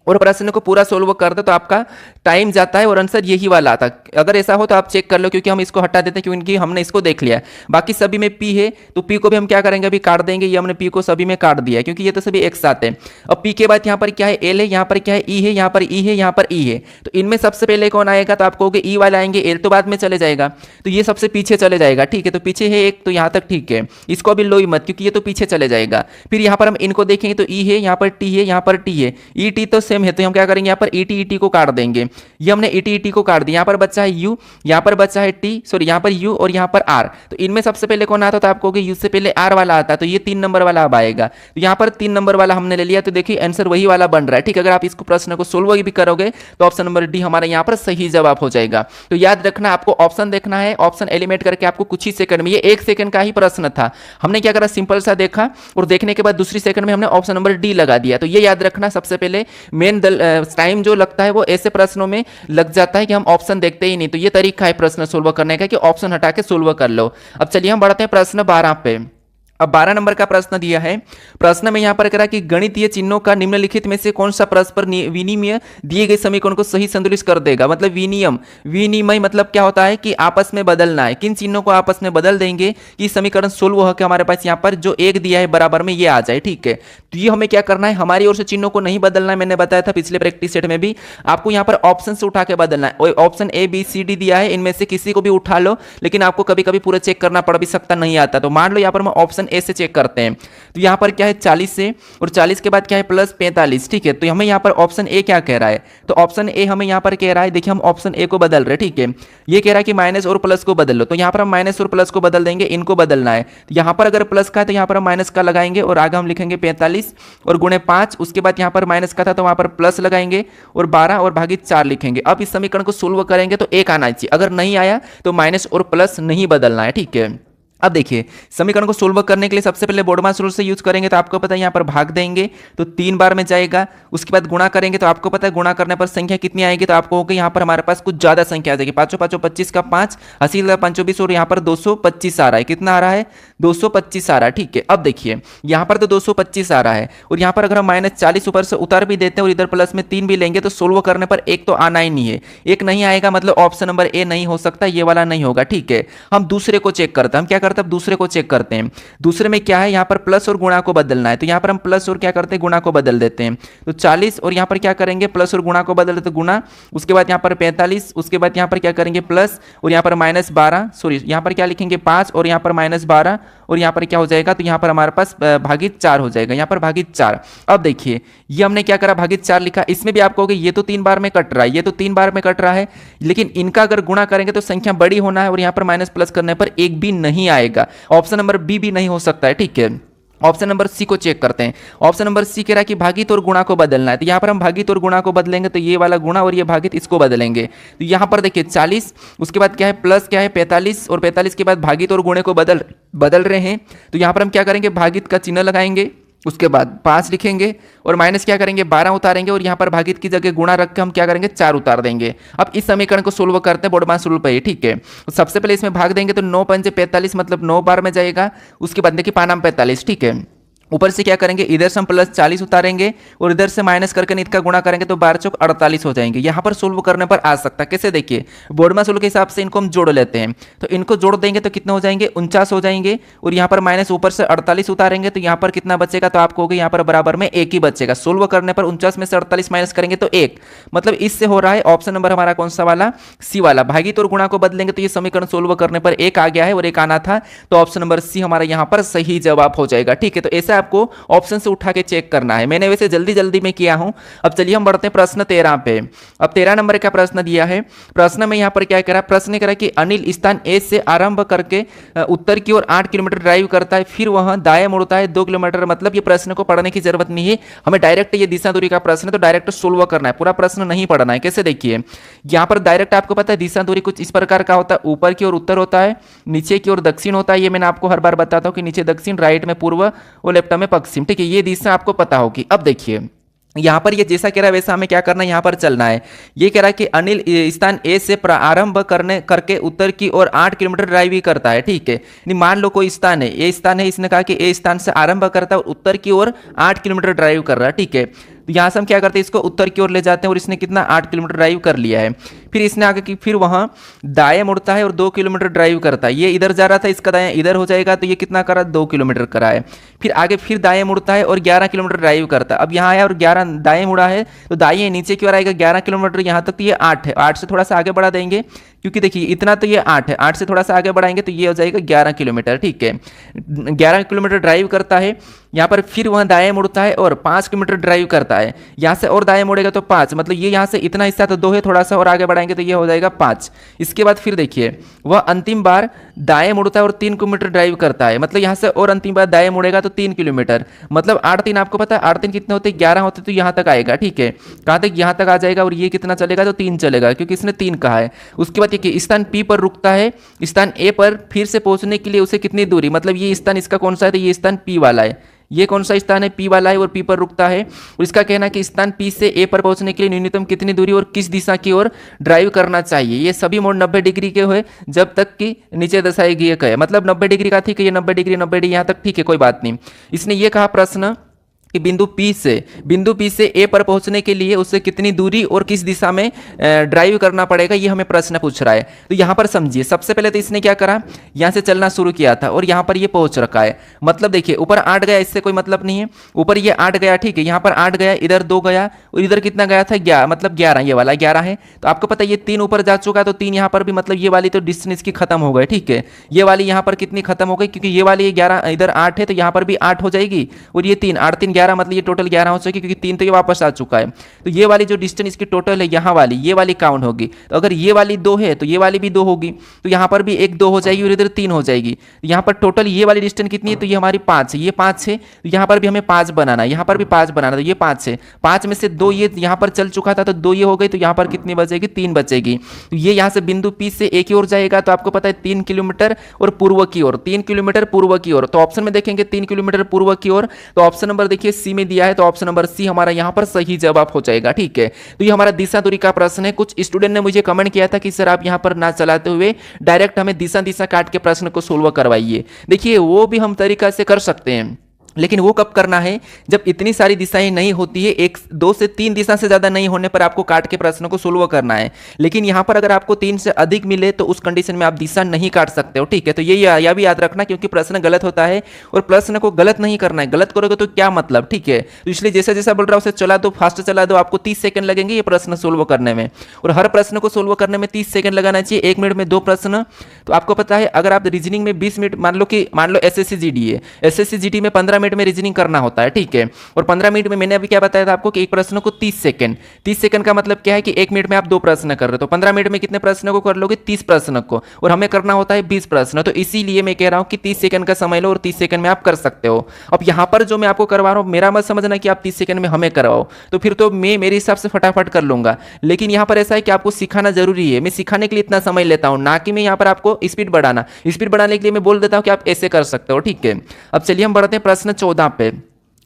और प्रश्न को पूरा सोल्व कर दो तो आपका टाइम जाता है और आंसर यही वाला आता है। अगर ऐसा हो तो आप चेक कर लो, क्योंकि हम इसको हटा देते हैं क्योंकि हमने इसको देख लिया है। बाकी सभी में पी है तो पी को भी हम क्या करेंगे, अभी काट देंगे। ये हमने पी को सभी में काट दिया है क्योंकि ये तो सभी एक साथ है। अब पी के बाद यहाँ पर क्या है, एल है, यहाँ पर क्या है, ई है, यहाँ पर ई है, यहाँ पर ई है। तो इनमें सबसे पहले कौन आएगा, तो आप कहोगे ई वाला आएंगे, एल तो बाद में चले जाएगा, तो ये सबसे पीछे चले जाएगा। ठीक है, तो पीछे है एक, तो यहाँ तक ठीक है, इसको अभी लो ही मत क्योंकि ये तो पीछे चले जाएगा। फिर यहाँ पर हम इनको देखेंगे तो ई है, यहाँ पर टी है, यहाँ पर टी है, ई टी तो सेम है, तो हम क्या करेंगे, यहाँ पर ई टी को काट देंगे। ये हमने ई टी को काट दिया। यहाँ पर बच्चा है यू, यहाँ पर बच्चा है टी, सॉरी यहाँ पर यू और यहाँ पर आर। तो इनमें सबसे पहले कौन आता, तो आप कहोगे यू से पहले आर वाला आता है, तो ये 3 नंबर वाला अब आएगा। तो यहाँ पर 3 नंबर वाला हमने ले लिया, तो देखिए आंसर वही वाला बन रहा है। ठीक है, अगर आप इसको प्रश्न को सोल्व भी करोगे तो ऑप्शन नंबर डी हमारा यहाँ पर सही जवाब हो जाएगा। तो याद रखना, आपको ऑप्शन देखना है, ऑप्शन एलिमिनेट करके आपको कुछ ही सेकंड में, ये 1 सेकंड का ही प्रश्न था, हमने क्या करा, सिंपल सा देखा और देखने के बाद दूसरी सेकंड में हमने ऑप्शन नंबर डी लगा दिया। तो ये याद रखना, सबसे पहले मेन टाइम जो लगता है वो ऐसे प्रश्नों में लग जाता है कि हम ऑप्शन देखते ही नहीं। तो ये तरीका है प्रश्न सोल्व करने का कि ऑप्शन हटा के सोल्व कर लो। अब चलिए हम बढ़ते हैं प्रश्न 12 पे। अब 12 नंबर का प्रश्न दिया है। प्रश्न में यहां पर करा कि गणितीय चिन्हों का निम्नलिखित में से कौन सा परस्पर विनिमय दिए गए समीकरण को सही संतुलित कर देगा। मतलब विनिमय मतलब क्या होता है कि आपस में बदलना है। किन चिन्हों को आपस में बदल देंगे कि समीकरण सोल्व हो के हमारे पास यहाँ पर जो एक दिया है बराबर में ये आ जाए। ठीक है, तो ये हमें क्या करना है, हमारी ओर से चिन्हों को नहीं बदलना है। मैंने बताया था पिछले प्रैक्टिस सेट में भी, आपको यहाँ पर ऑप्शन से उठा के बदलना है। Option A B C D दिया है, इनमें से किसी को भी उठा लो, लेकिन आपको कभी कभी पूरा चेक करना पड़ भी सकता, नहीं आता। तो मान लो यहाँ पर मैं ऑप्शन ए से चेक करते हैं, तो यहां पर क्या है 40 से, और 40 के बाद क्या है प्लस 45। ठीक है, तो हमें यहां पर ऑप्शन ए क्या कह रहा है, तो ऑप्शन ए हमें यहां पर कह रहा है, देखिए हम ऑप्शन ए को बदल रहे हैं। ठीक है, ये कह रहा है कि माइनस और प्लस को बदल लो, तो यहां पर हम माइनस और प्लस को बदल देंगे, इनको बदलना है। तो यहां पर अगर प्लस का है तो यहां पर हम माइनस का लगाएंगे और आगे हम लिखेंगे 45 और गुणे 5। उसके बाद यहां पर माइनस का था तो वहां पर प्लस लगाएंगे और 12 और भागित 4 लिखेंगे। अब इस समीकरण को सोल्व करेंगे तो एक आना चाहिए, अगर नहीं आया तो माइनस और प्लस नहीं बदलना है। ठीक है, अब देखिए समीकरण को सोल्व करने के लिए सबसे पहले बोडमास रूल से यूज करेंगे, तो आपको पता है यहाँ पर भाग देंगे तो 3 बार में जाएगा। उसके बाद गुणा करेंगे तो आपको पता है गुणा करने पर संख्या कितनी आएगी, तो आपको होगा यहाँ पर हमारे पास कुछ ज्यादा संख्या आ जाएगी। 5 5 25 का 5, 80 520 और यहाँ पर 225 आ रहा है। कितना आ रहा है, 225 आ रहा है। ठीक है, अब देखिए यहाँ पर तो 225 आ रहा है और यहाँ पर अगर हम -40 ऊपर से उतार भी देते हैं और इधर प्लस में 3 भी लेंगे तो सोल्व करने पर एक तो आना ही नहीं है, एक नहीं आएगा, मतलब ऑप्शन नंबर ए नहीं हो सकता, ये वाला नहीं होगा। ठीक है, हम दूसरे को चेक करते हैं, हम क्या करते हैं, दूसरे को चेक करते हैं। दूसरे में क्या है, यहाँ पर प्लस और गुणा को बदलना है, तो यहाँ पर हम प्लस और क्या करते हैं, गुणा को बदल देते हैं। तो 40 और यहाँ पर क्या करेंगे, प्लस और गुणा को बदल देते गुणा, उसके बाद यहाँ पर 45, उसके बाद यहाँ पर क्या करेंगे प्लस और यहाँ पर -12, सॉरी यहाँ पर क्या लिखेंगे 5 और यहाँ पर -12 और यहाँ पर क्या हो जाएगा, तो यहाँ पर हमारे पास भागित 4 हो जाएगा, यहाँ पर भागित 4। अब देखिए ये हमने क्या करा, भागित 4 लिखा। इसमें भी आप कहोगे ये तो 3 बार में कट रहा है, ये तो 3 बार में कट रहा है, लेकिन इनका अगर गुणा करेंगे तो संख्या बड़ी होना है और यहाँ पर माइनस प्लस करने पर एक भी नहीं आएगा। ऑप्शन नंबर बी भी नहीं हो सकता है। ठीक है, ऑप्शन नंबर सी को चेक करते हैं। ऑप्शन नंबर सी कह रहा है कि भागित और गुणा को बदलना है, तो यहाँ पर हम भागित और गुणा को बदलेंगे, तो ये वाला गुणा और ये भागित इसको बदलेंगे। तो यहाँ पर देखिए 40, उसके बाद क्या है प्लस क्या है 45 और 45 के बाद भागित और गुणे को बदल रहे हैं, तो यहाँ पर हम क्या करेंगे, भागित का चिन्ह लगाएंगे, उसके बाद 5 लिखेंगे और माइनस क्या करेंगे 12 उतारेंगे और यहाँ पर भागित की जगह गुणा रख के हम क्या करेंगे 4 उतार देंगे। अब इस समीकरण को सोल्व करते हैं बोडमास रूल पे। ठीक है, तो सबसे पहले इसमें भाग देंगे तो 9 पंजे 45 मतलब 9 बार में जाएगा। उसके बाद देखिए पानाम 45। ठीक है, ऊपर से क्या करेंगे, इधर से हम प्लस 40 उतारेंगे और इधर से माइनस करके नित का गुणा करेंगे तो 12 चौक 48 हो जाएंगे। यहाँ पर सोल्व करने पर आ सकता है, कैसे देखिए बोडमास रूल के हिसाब से इनको हम जोड़ लेते हैं, तो इनको जोड़ देंगे तो कितने हो जाएंगे 49 हो जाएंगे और यहाँ पर माइनस ऊपर से 48 उतारेंगे तो यहाँ पर कितना बचेगा, तो आपको यहाँ पर बराबर में 1 ही बचेगा। सोल्व करने पर 49 में से 48 माइनस करेंगे तो 1, मतलब इससे हो रहा है ऑप्शन नंबर हमारा कौन सा वाला, सी वाला। भागित और गुणा को बदलेंगे तो ये समीकरण सोल्व करने पर 1 आ गया है और 1 आना था, तो ऑप्शन नंबर सी हमारा यहाँ पर सही जवाब हो जाएगा। ठीक है, तो ऐसे आपको ऑप्शन से उठा के चेक करना है, मैंने वैसे जल्दी जल्दी में किया हूं। अब चलिए हम बढ़ते हैं प्रश्न 13 पे। अब 13 नंबर का प्रश्न दिया है। प्रश्न में यहां पर क्या करा, प्रश्न करा कि अनिल स्थान ए से आरंभ करके उत्तर की ओर 8 किलोमीटर ड्राइव करता है, फिर वह दाएं मुड़ता है 2 किलोमीटर। मतलब ये प्रश्न को पढ़ने की जरूरत नहीं है, हमें डायरेक्ट ये दिशा दूरी का प्रश्न है तो डायरेक्ट सोल्व करना है, पूरा प्रश्न नहीं पढ़ना है। कैसे देखिए यहां पर डायरेक्ट आपको पता है दिशा दूरी कुछ इस प्रकार का होता है, ऊपर की ओर उत्तर होता है, नीचे की ओर दक्षिण होता है। ये मैंने आपको हर बार बताता हूं कि नीचे दक्षिण, राइट में पूर्व और लेफ्ट में पश्चिम। ठीक है, ये दिशा आपको पता होगी। अब देखिए यहां पर ये जैसा कह रहा है वैसा हमें क्या करना है, यहां पर चलना है। ये कह रहा है कि अनिल स्थान ए से प्रारंभ करके उत्तर की ओर 8 किलोमीटर ड्राइव ही करता है। ठीक है, मान लो कोई स्थान है, ए स्थान है, इसने कहा कि ए स्थान से आरंभ करता है और उत्तर की ओर 8 किलोमीटर ड्राइव कर रहा है। ठीक है, तो यहाँ से हम क्या करते हैं, इसको उत्तर की ओर ले जाते हैं और इसने कितना 8 किलोमीटर ड्राइव कर लिया है। फिर इसने आगे की फिर वहाँ दाएं मुड़ता है और 2 किलोमीटर ड्राइव करता है। ये इधर जा रहा था, इसका दाएं इधर हो जाएगा, तो ये कितना करा 2 किलोमीटर करा है। फिर आगे फिर दाएं मुड़ता है और 11 किलोमीटर ड्राइव करता है। अब यहाँ आया और 11 दाएं मुड़ा है, तो दाएं नीचे की ओर आएगा 11 किलोमीटर यहाँ तक, तो ये 8 है। 8 से थोड़ा सा आगे बढ़ा देंगे, क्योंकि देखिए इतना तो ये 8 है, 8 से थोड़ा सा आगे बढ़ाएंगे तो ये हो जाएगा 11 किलोमीटर। ठीक है, 11 किलोमीटर ड्राइव करता है। यहाँ पर फिर वहाँ दाएं मुड़ता है और 5 किलोमीटर ड्राइव करता है। यहाँ से और दाएं मुड़ेगा तो 5, मतलब ये यहाँ से इतना हिस्सा तो 2 है, थोड़ा सा और आगे बढ़ाएंगे तो ये हो जाएगा 5। इसके बाद फिर देखिए वह अंतिम बार दाएं मुड़ता है और 3 किलोमीटर ड्राइव करता है, मतलब यहाँ से और अंतिम बार दाएं मुड़ेगा तो 3 किलोमीटर, मतलब 8 3 आपको पता है 8 3 कितने होते हैं, 11 होते, तो यहाँ तक आएगा। ठीक है, कहाँ तक, यहाँ तक आ जाएगा। और ये कितना चलेगा, तो 3 चलेगा, क्योंकि इसने 3 कहा है। उसके बाद देखिए स्थान P पर रुकता है, स्थान A पर फिर से पहुंचने के लिए उसे कितनी दूरी, मतलब ये स्थान इसका कौन सा है, तो ये स्थान P वाला है। ये कौन सा स्थान है, P वाला है और P पर रुकता है। और इसका कहना है कि स्थान P से A पर पहुंचने के लिए न्यूनतम कितनी दूरी और किस दिशा की ओर ड्राइव करना चाहिए। ये सभी मोड़ 90 डिग्री के हुए जब तक कि नीचे दर्शाए गए है, मतलब 90 डिग्री का। ठीक है, ये 90 डिग्री 90 डिग्री यहाँ तक ठीक है, कोई बात नहीं। इसने ये कहा प्रश्न कि बिंदु P से A पर पहुंचने के लिए उसे कितनी दूरी और किस दिशा में ड्राइव करना पड़ेगा, ये हमें प्रश्न पूछ रहा है। तो यहाँ पर समझिए, सबसे पहले तो इसने क्या करा, यहाँ से चलना शुरू किया था और यहाँ पर ये पहुंच रखा है। मतलब देखिए ऊपर 8 गया, इससे कोई मतलब नहीं है, ऊपर ये 8 गया। ठीक है, यहाँ पर 8 गया, इधर 2 गया और इधर कितना गया था 11, मतलब 11, ये वाला 11 है। तो आपको पता है ये 3 ऊपर जा चुका है, तो 3 यहाँ पर भी, मतलब ये वाली तो डिस्टेंस की खत्म हो गई। ठीक है, ये वाली यहाँ पर कितनी खत्म हो गई, क्योंकि ये वाली 11 इधर 8 है, तो यहाँ पर भी 8 हो जाएगी। और ये 3 8 3 11, मतलब ये टोटल 11 हो चुकी, क्योंकि 3 तो ये वापस आ चुका है। तो ये वाली जो डिस्टेंस इसकी टोटल है, यहाँ वाली ये वाली काउंट होगी। तो अगर ये वाली 2 है तो ये वाली भी 2 होगी, तो यहाँ पर भी एक 2 हो जाएगी और इधर 3 हो जाएगी। तो यहाँ पर टोटल ये वाली डिस्टेंस कितनी है, तो ये हमारी 5 है, ये 5 है। तो यहाँ पर भी हमें 5 बनाना है, यहाँ पर भी 5 बनाना, तो ये 5 है। 5 में से 2 ये यहाँ पर चल चुका था, तो 2 ये हो गई, तो यहाँ पर कितनी बचेगी, 3 बचेगी। तो ये यहाँ से बिंदु P से A की ओर जाएगा, तो आपको पता है 3 किलोमीटर और पूर्व की ओर, 3 किलोमीटर पूर्व की ओर। तो ऑप्शन में देखेंगे 3 किलोमीटर पूर्व की ओर, तो ऑप्शन नंबर देखिए C में दिया है, तो ऑप्शन नंबर C हमारा यहाँ पर सही जवाब हो जाएगा। ठीक है, तो ये हमारा दिशा दूरी का प्रश्न है। कुछ स्टूडेंट ने मुझे कमेंट किया था कि सर आप यहाँ पर ना चलाते हुए डायरेक्ट हमें दिशा काट के प्रश्न को सोल्व करवाइए। देखिए वो भी हम तरीका से कर सकते हैं, लेकिन वो कब करना है, जब इतनी सारी दिशाएं नहीं होती है, 1 2 से 3 दिशा से ज़्यादा नहीं होने पर आपको काट के प्रश्न को सोल्व करना है। लेकिन यहाँ पर अगर आपको 3 से अधिक मिले तो उस कंडीशन में आप दिशा नहीं काट सकते हो। ठीक है, तो ये यह भी याद रखना, क्योंकि प्रश्न गलत होता है और प्रश्न को गलत नहीं करना है। गलत करोगे तो क्या मतलब। ठीक है, तो इसलिए जैसा जैसा बोल रहा है उसे चला दो, फास्ट चला दो। आपको 30 सेकंड लगेंगे ये प्रश्न सोल्व करने में, और हर प्रश्न को सोल्व करने में 30 सेकंड लगाना चाहिए। 1 मिनट में 2 प्रश्न। तो आपको पता है अगर आप रीजनिंग में 20 मिनट, मान लो SSC GD है, SSC GD में 15 मिनट में रीजनिंग करना होता है। ठीक है, और 15 मिनट में मैंने अभी क्या बताया था आपको कि एक प्रश्न को 30 सेकंड का मतलब क्या है कि 1 मिनट में आप 2 प्रश्न कर रहे हो, तो 15 मिनट में कितने प्रश्न को कर लोगे, 30 प्रश्न को, और हमें करना होता है 20 प्रश्न। तो इसीलिए मैं कह रहा हूं कि 30 सेकंड का समय लो और 30 सेकंड में आप कर सकते हो। अब यहां पर जो मैं आपको करवा रहा हूं, मेरा मत समझना कि आप 30 सेकंड में हमें करवाओ, तो फिर तो मैं मेरे हिसाब से फटाफट कर लूंगा। लेकिन यहां पर ऐसा है कि आपको सिखाना जरूरी है। मैं सिखाने के लिए इतना समय लेता हूं, ना कि मैं यहां पर आपको स्पीड बढ़ाने के लिए मैं बोल देता हूं कि आप ऐसे कर सकते हो। ठीक है, अब चलिए हम बढ़ते हैं प्रश्न 14 पे।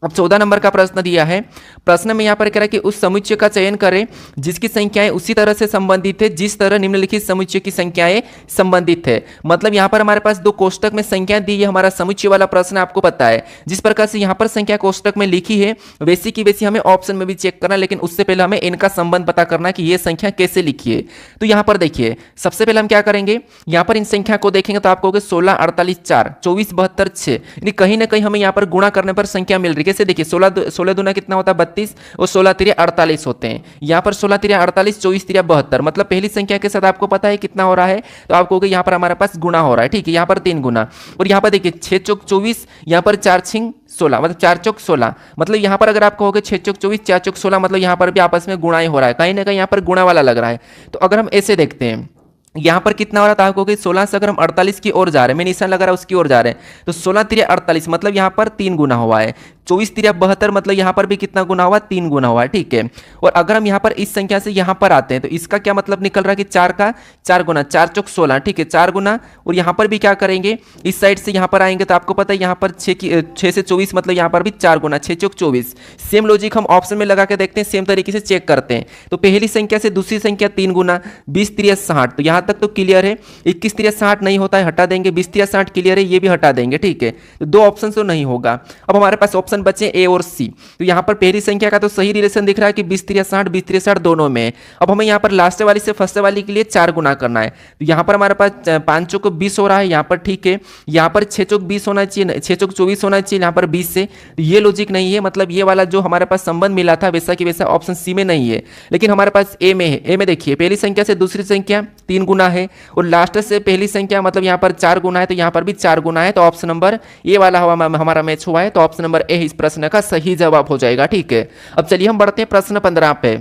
अब 14 नंबर का प्रश्न दिया है। प्रश्न में यहाँ पर कह रहा है कि उस समुच्चय का चयन करें जिसकी संख्याएं उसी तरह से संबंधित है जिस तरह निम्नलिखित समुच्चय की संख्याएं संबंधित है। मतलब यहाँ पर हमारे पास 2 कोष्टक में संख्याएं दी है। हमारा समुच्चय वाला प्रश्न आपको पता है, जिस प्रकार से यहाँ पर संख्या कोष्टक में लिखी है वैसी की वैसी हमें ऑप्शन में भी चेक करना, लेकिन उससे पहले हमें इनका संबंध पता करना कि ये संख्या कैसे लिखी है। तो यहाँ पर देखिए सबसे पहले हम क्या करेंगे, यहाँ पर इन संख्या को देखेंगे तो आपको 16 48 4 24 72 6, यानी कहीं ना कहीं हमें यहाँ पर गुणा करने पर संख्या मिल रही है। कैसे देखिए 16 दूना कितना होता है 32 और 16 तिरिया 48 होते हैं। यहाँ पर 16 तिरिया 48 24 तिरिया 72, मतलब पहली संख्या के साथ आपको पता है कितना हो रहा है, तो आप कहोगे यहाँ पर हमारे पास गुणा हो रहा है। ठीक है, यहाँ पर 3 गुना, और यहाँ पर देखिए 6 चौक 24, यहाँ पर 4 छिंग 16, मतलब 4 चौक 16, मतलब यहाँ पर अगर आप कहोगे 6 चौक 24 4 चौक 16, मतलब यहाँ पर भी आपस में गुणा ही हो रहा है, कहीं ना कहीं यहाँ पर गुणा वाला लग रहा है। तो अगर हम ऐसे देखते हैं यहाँ पर कितना हो रहा था आपको कि 16 से अगर हम 48 की ओर जा रहे हैं, मैं निशान लगा रहा हूं उसकी ओर जा रहे हैं, तो 16 तिरिया 48 मतलब यहाँ पर 3 गुना हुआ है। 24 तिरिया 72 मतलब यहाँ पर भी कितना गुना हुआ, 3 गुना हुआ है। ठीक है, और अगर हम यहाँ पर इस संख्या से यहाँ पर आते हैं तो इसका क्या मतलब निकल रहा है कि 4 का 4 गुना, 4 चौक 16। ठीक है, 4 गुना, और यहाँ पर भी क्या करेंगे, इस साइड से यहाँ पर आएंगे तो आपको पता है यहाँ पर 6 से 24 मतलब यहाँ पर भी 4 गुना, 6 चौक 24। सेम लॉजिक हम ऑप्शन में लगा के देखते हैं, सेम तरीके से चेक करते हैं। तो पहली संख्या से दूसरी संख्या 3 गुना, 20 तिरिया 60, तो यहाँ तक तो क्लियर है। 21 तिरिया 60 नहीं होता है, हटा देंगे। 20 तिरिया 60 क्लियर है, ये भी हटा देंगे। ठीक है, तो 2 ऑप्शन तो नहीं होगा। अब हमारे पास ऑप्शन ऑप्शन बचे ए और सी। तो यहाँ पर पहली संख्या का तो सही रिलेशन दिख रहा है कि 20 3 60, 20 3 60 दोनों में। अब हमें यहाँ पर लास्ट वाली से फर्स्ट वाली के लिए 4 गुना करना है। तो यहाँ पर हमारे पास 5 चौक 20 हो रहा है, यहाँ पर ठीक है। यहाँ पर 6 चौक 20 होना चाहिए, 6 चौक 24 होना चाहिए, यहाँ पर 20 से। तो ये लॉजिक नहीं है, मतलब ये वाला जो हमारे पास संबंध मिला था वैसा कि वैसा ऑप्शन सी में नहीं है, लेकिन हमारे पास ए में है। ए में देखिए पहली संख्या से दूसरी संख्या 3 गुना है और लास्ट से पहली संख्या मतलब यहाँ पर 4 गुना है, तो यहाँ पर भी 4 गुना है। तो ऑप्शन नंबर ए वाला हमारा मैच हुआ है, तो ऑप्शन नंबर ए इस प्रश्न का सही जवाब हो जाएगा। ठीक है, अब चलिए हम बढ़ते हैं प्रश्न 15 पे।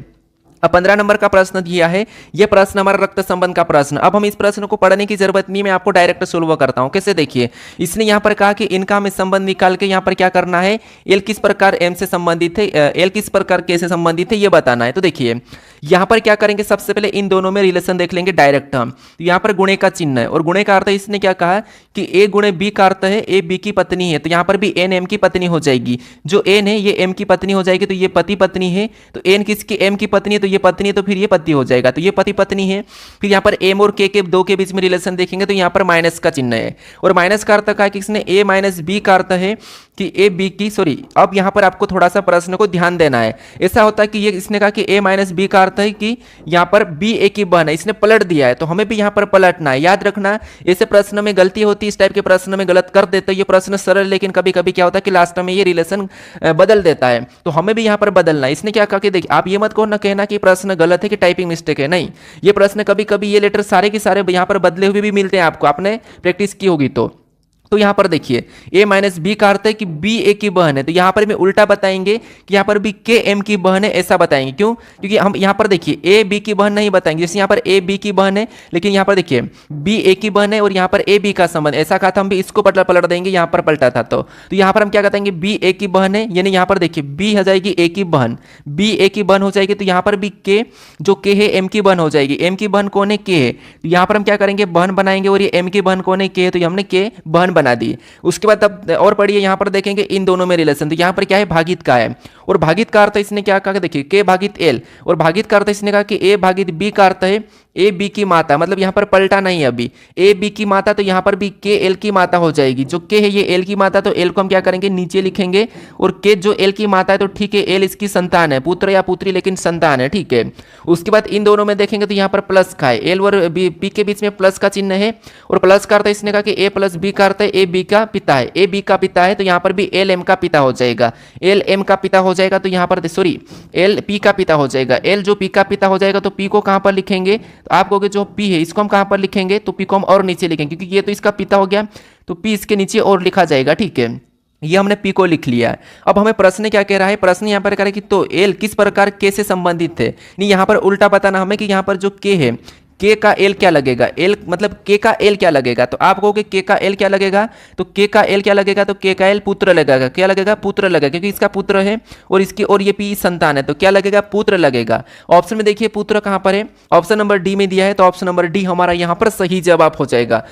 अब 15 नंबर का प्रश्न दिया है, यह प्रश्न हमारा रक्त संबंध का प्रश्न। अब हम इस प्रश्न को पढ़ने की जरूरत नहीं, मैं आपको डायरेक्ट सोल्व करता हूं। कैसे, देखिए इसने यहां पर कहा कि इनका हमें संबंध निकाल के यहां पर क्या करना है, एल किस प्रकार एम से संबंधित है, एल किस प्रकार के से संबंधित है, यह बताना है। तो देखिए यहां पर क्या करेंगे, सबसे पहले इन दोनों में रिलेशन देख लेंगे डायरेक्ट हम। तो यहां पर गुणे का चिन्ह है और गुणे का अर्थ है, इसने क्या कहा कि ए गुणे बी का अर्थ है ए बी की पत्नी है, तो यहां पर भी एन एम की पत्नी हो जाएगी। जो एन है ये एम की पत्नी हो जाएगी, तो ये पति पत्नी है। तो एन किसकी, एम की पत्नी है, तो ये पत्नी है, तो फिर ये पति हो जाएगा, तो ये पति पत्नी है। फिर यहाँ पर एम और के दो के बीच में रिलेशन देखेंगे तो यहाँ पर माइनस का चिन्ह है और माइनस का अर्थ का है कि इसने ए माइनस बी का अर्थ है कि ए बी की, सॉरी अब यहाँ पर आपको थोड़ा सा प्रश्न को ध्यान देना है। ऐसा होता है कि ये इसने कहा कि ए माइनस बी का अर्थ है कि यहाँ पर बी ए की बहन है, इसने पलट दिया है, तो हमें भी यहाँ पर पलटना है। याद रखना ऐसे प्रश्न में गलती होती है, इस टाइप के प्रश्न में गलत कर देते हैं। ये प्रश्न सरल, लेकिन कभी कभी क्या होता है कि लास्ट में ये रिलेशन बदल देता है, तो हमें भी यहाँ पर बदलना है। इसने क्या कहा कि देखिए आप ये मत कहना कि प्रश्न गलत है कि टाइपिंग मिस्टेक है, नहीं, ये प्रश्न कभी कभी ये लेटर सारे के सारे यहाँ पर बदले हुए भी मिलते हैं आपको, आपने प्रैक्टिस की होगी तो यहाँ पर देखिए a माइनस बी का अर्थ है कि b a की बहन है, तो यहाँ पर भी उल्टा बताएंगे कि यहाँ पर भी k m की बहन है, ऐसा बताएंगे। क्यों, क्योंकि हम यहाँ पर देखिए a b की बहन नहीं बताएंगे, जैसे यहाँ पर a b की बहन है, लेकिन यहाँ पर देखिए b a की बहन है और यहाँ पर a b का संबंध, ऐसा कहा था हम भी इसको पलट देंगे, यहाँ पर पलटा था। तो यहाँ पर हम क्या बताएंगे, b a की बहन है, यानी यहाँ पर देखिए b हो जाएगी a की बहन, b a की बहन हो जाएगी, तो यहाँ पर भी k जो k है m की बहन हो जाएगी। m की बहन कौन है, k है, तो यहाँ पर हम क्या करेंगे, बहन बनाएंगे और ये m की बहन कौन है, k है, तो हमने k बहन बना दी। उसके बाद अब और पढ़िए, यहाँ पर देखेंगे इन दोनों में रिलेशन, तो यहाँ पर क्या है, भागित का है और भागित का अर्थ इसने क्या कहा, देखिए k भागित l, और भागित का अर्थ इसने कहा कि a भागित b का अर्थ है ए बी की माता, मतलब यहाँ पर पलटा नहीं है अभी, ए बी की माता, तो यहाँ पर भी के एल की माता हो जाएगी। जो के है ये एल की माता, तो एल को हम क्या करेंगे, नीचे लिखेंगे, और के जो एल की माता है तो ठीक है, एल इसकी संतान है, पुत्र या पुत्री लेकिन संतान है। ठीक है, उसके बाद इन दोनों में देखेंगे तो यहाँ पर प्लस का है, एल और बी के बीच में प्लस का चिन्ह है और प्लस का अर्थ इसने कहा कि ए प्लस बी का अर्थ है ए बी का पिता है, ए बी का पिता है, तो यहाँ पर भी एल एम का पिता हो जाएगा, एल एम का पिता हो जाएगा, तो यहाँ पर सॉरी एल पी का पिता हो जाएगा। एल जो पी का पिता हो जाएगा तो पी को कहाँ पर लिखेंगे, तो आप कहोगे जो पी है इसको हम कहां पर लिखेंगे, तो पी को हम और नीचे लिखेंगे, क्योंकि ये तो इसका पिता हो गया, तो पी इसके नीचे और लिखा जाएगा। ठीक है, ये हमने पी को लिख लिया है। अब हमें प्रश्न क्या कह रहा है, प्रश्न यहाँ पर कह रहा है कि तो एल किस प्रकार के से संबंधित है, नहीं यहाँ पर उल्टा बताना हमें कि यहाँ पर जो के है, के का एल क्या लगेगा, एल मतलब के का एल क्या लगेगा, तो आप कहोगे के का एल क्या लगेगा, तो के का एल क्या लगेगा, तो के का एल पुत्र लगेगा, क्या लगेगा, पुत्र लगेगा, क्योंकि इसका पुत्र है और इसकी और ये पी संतान है, तो क्या लगेगा, पुत्र लगेगा। ऑप्शन में देखिए पुत्र कहां पर है, ऑप्शन नंबर डी में दिया है, तो ऑप्शन नंबर डी हमारा यहां पर सही जवाब हो जाएगा।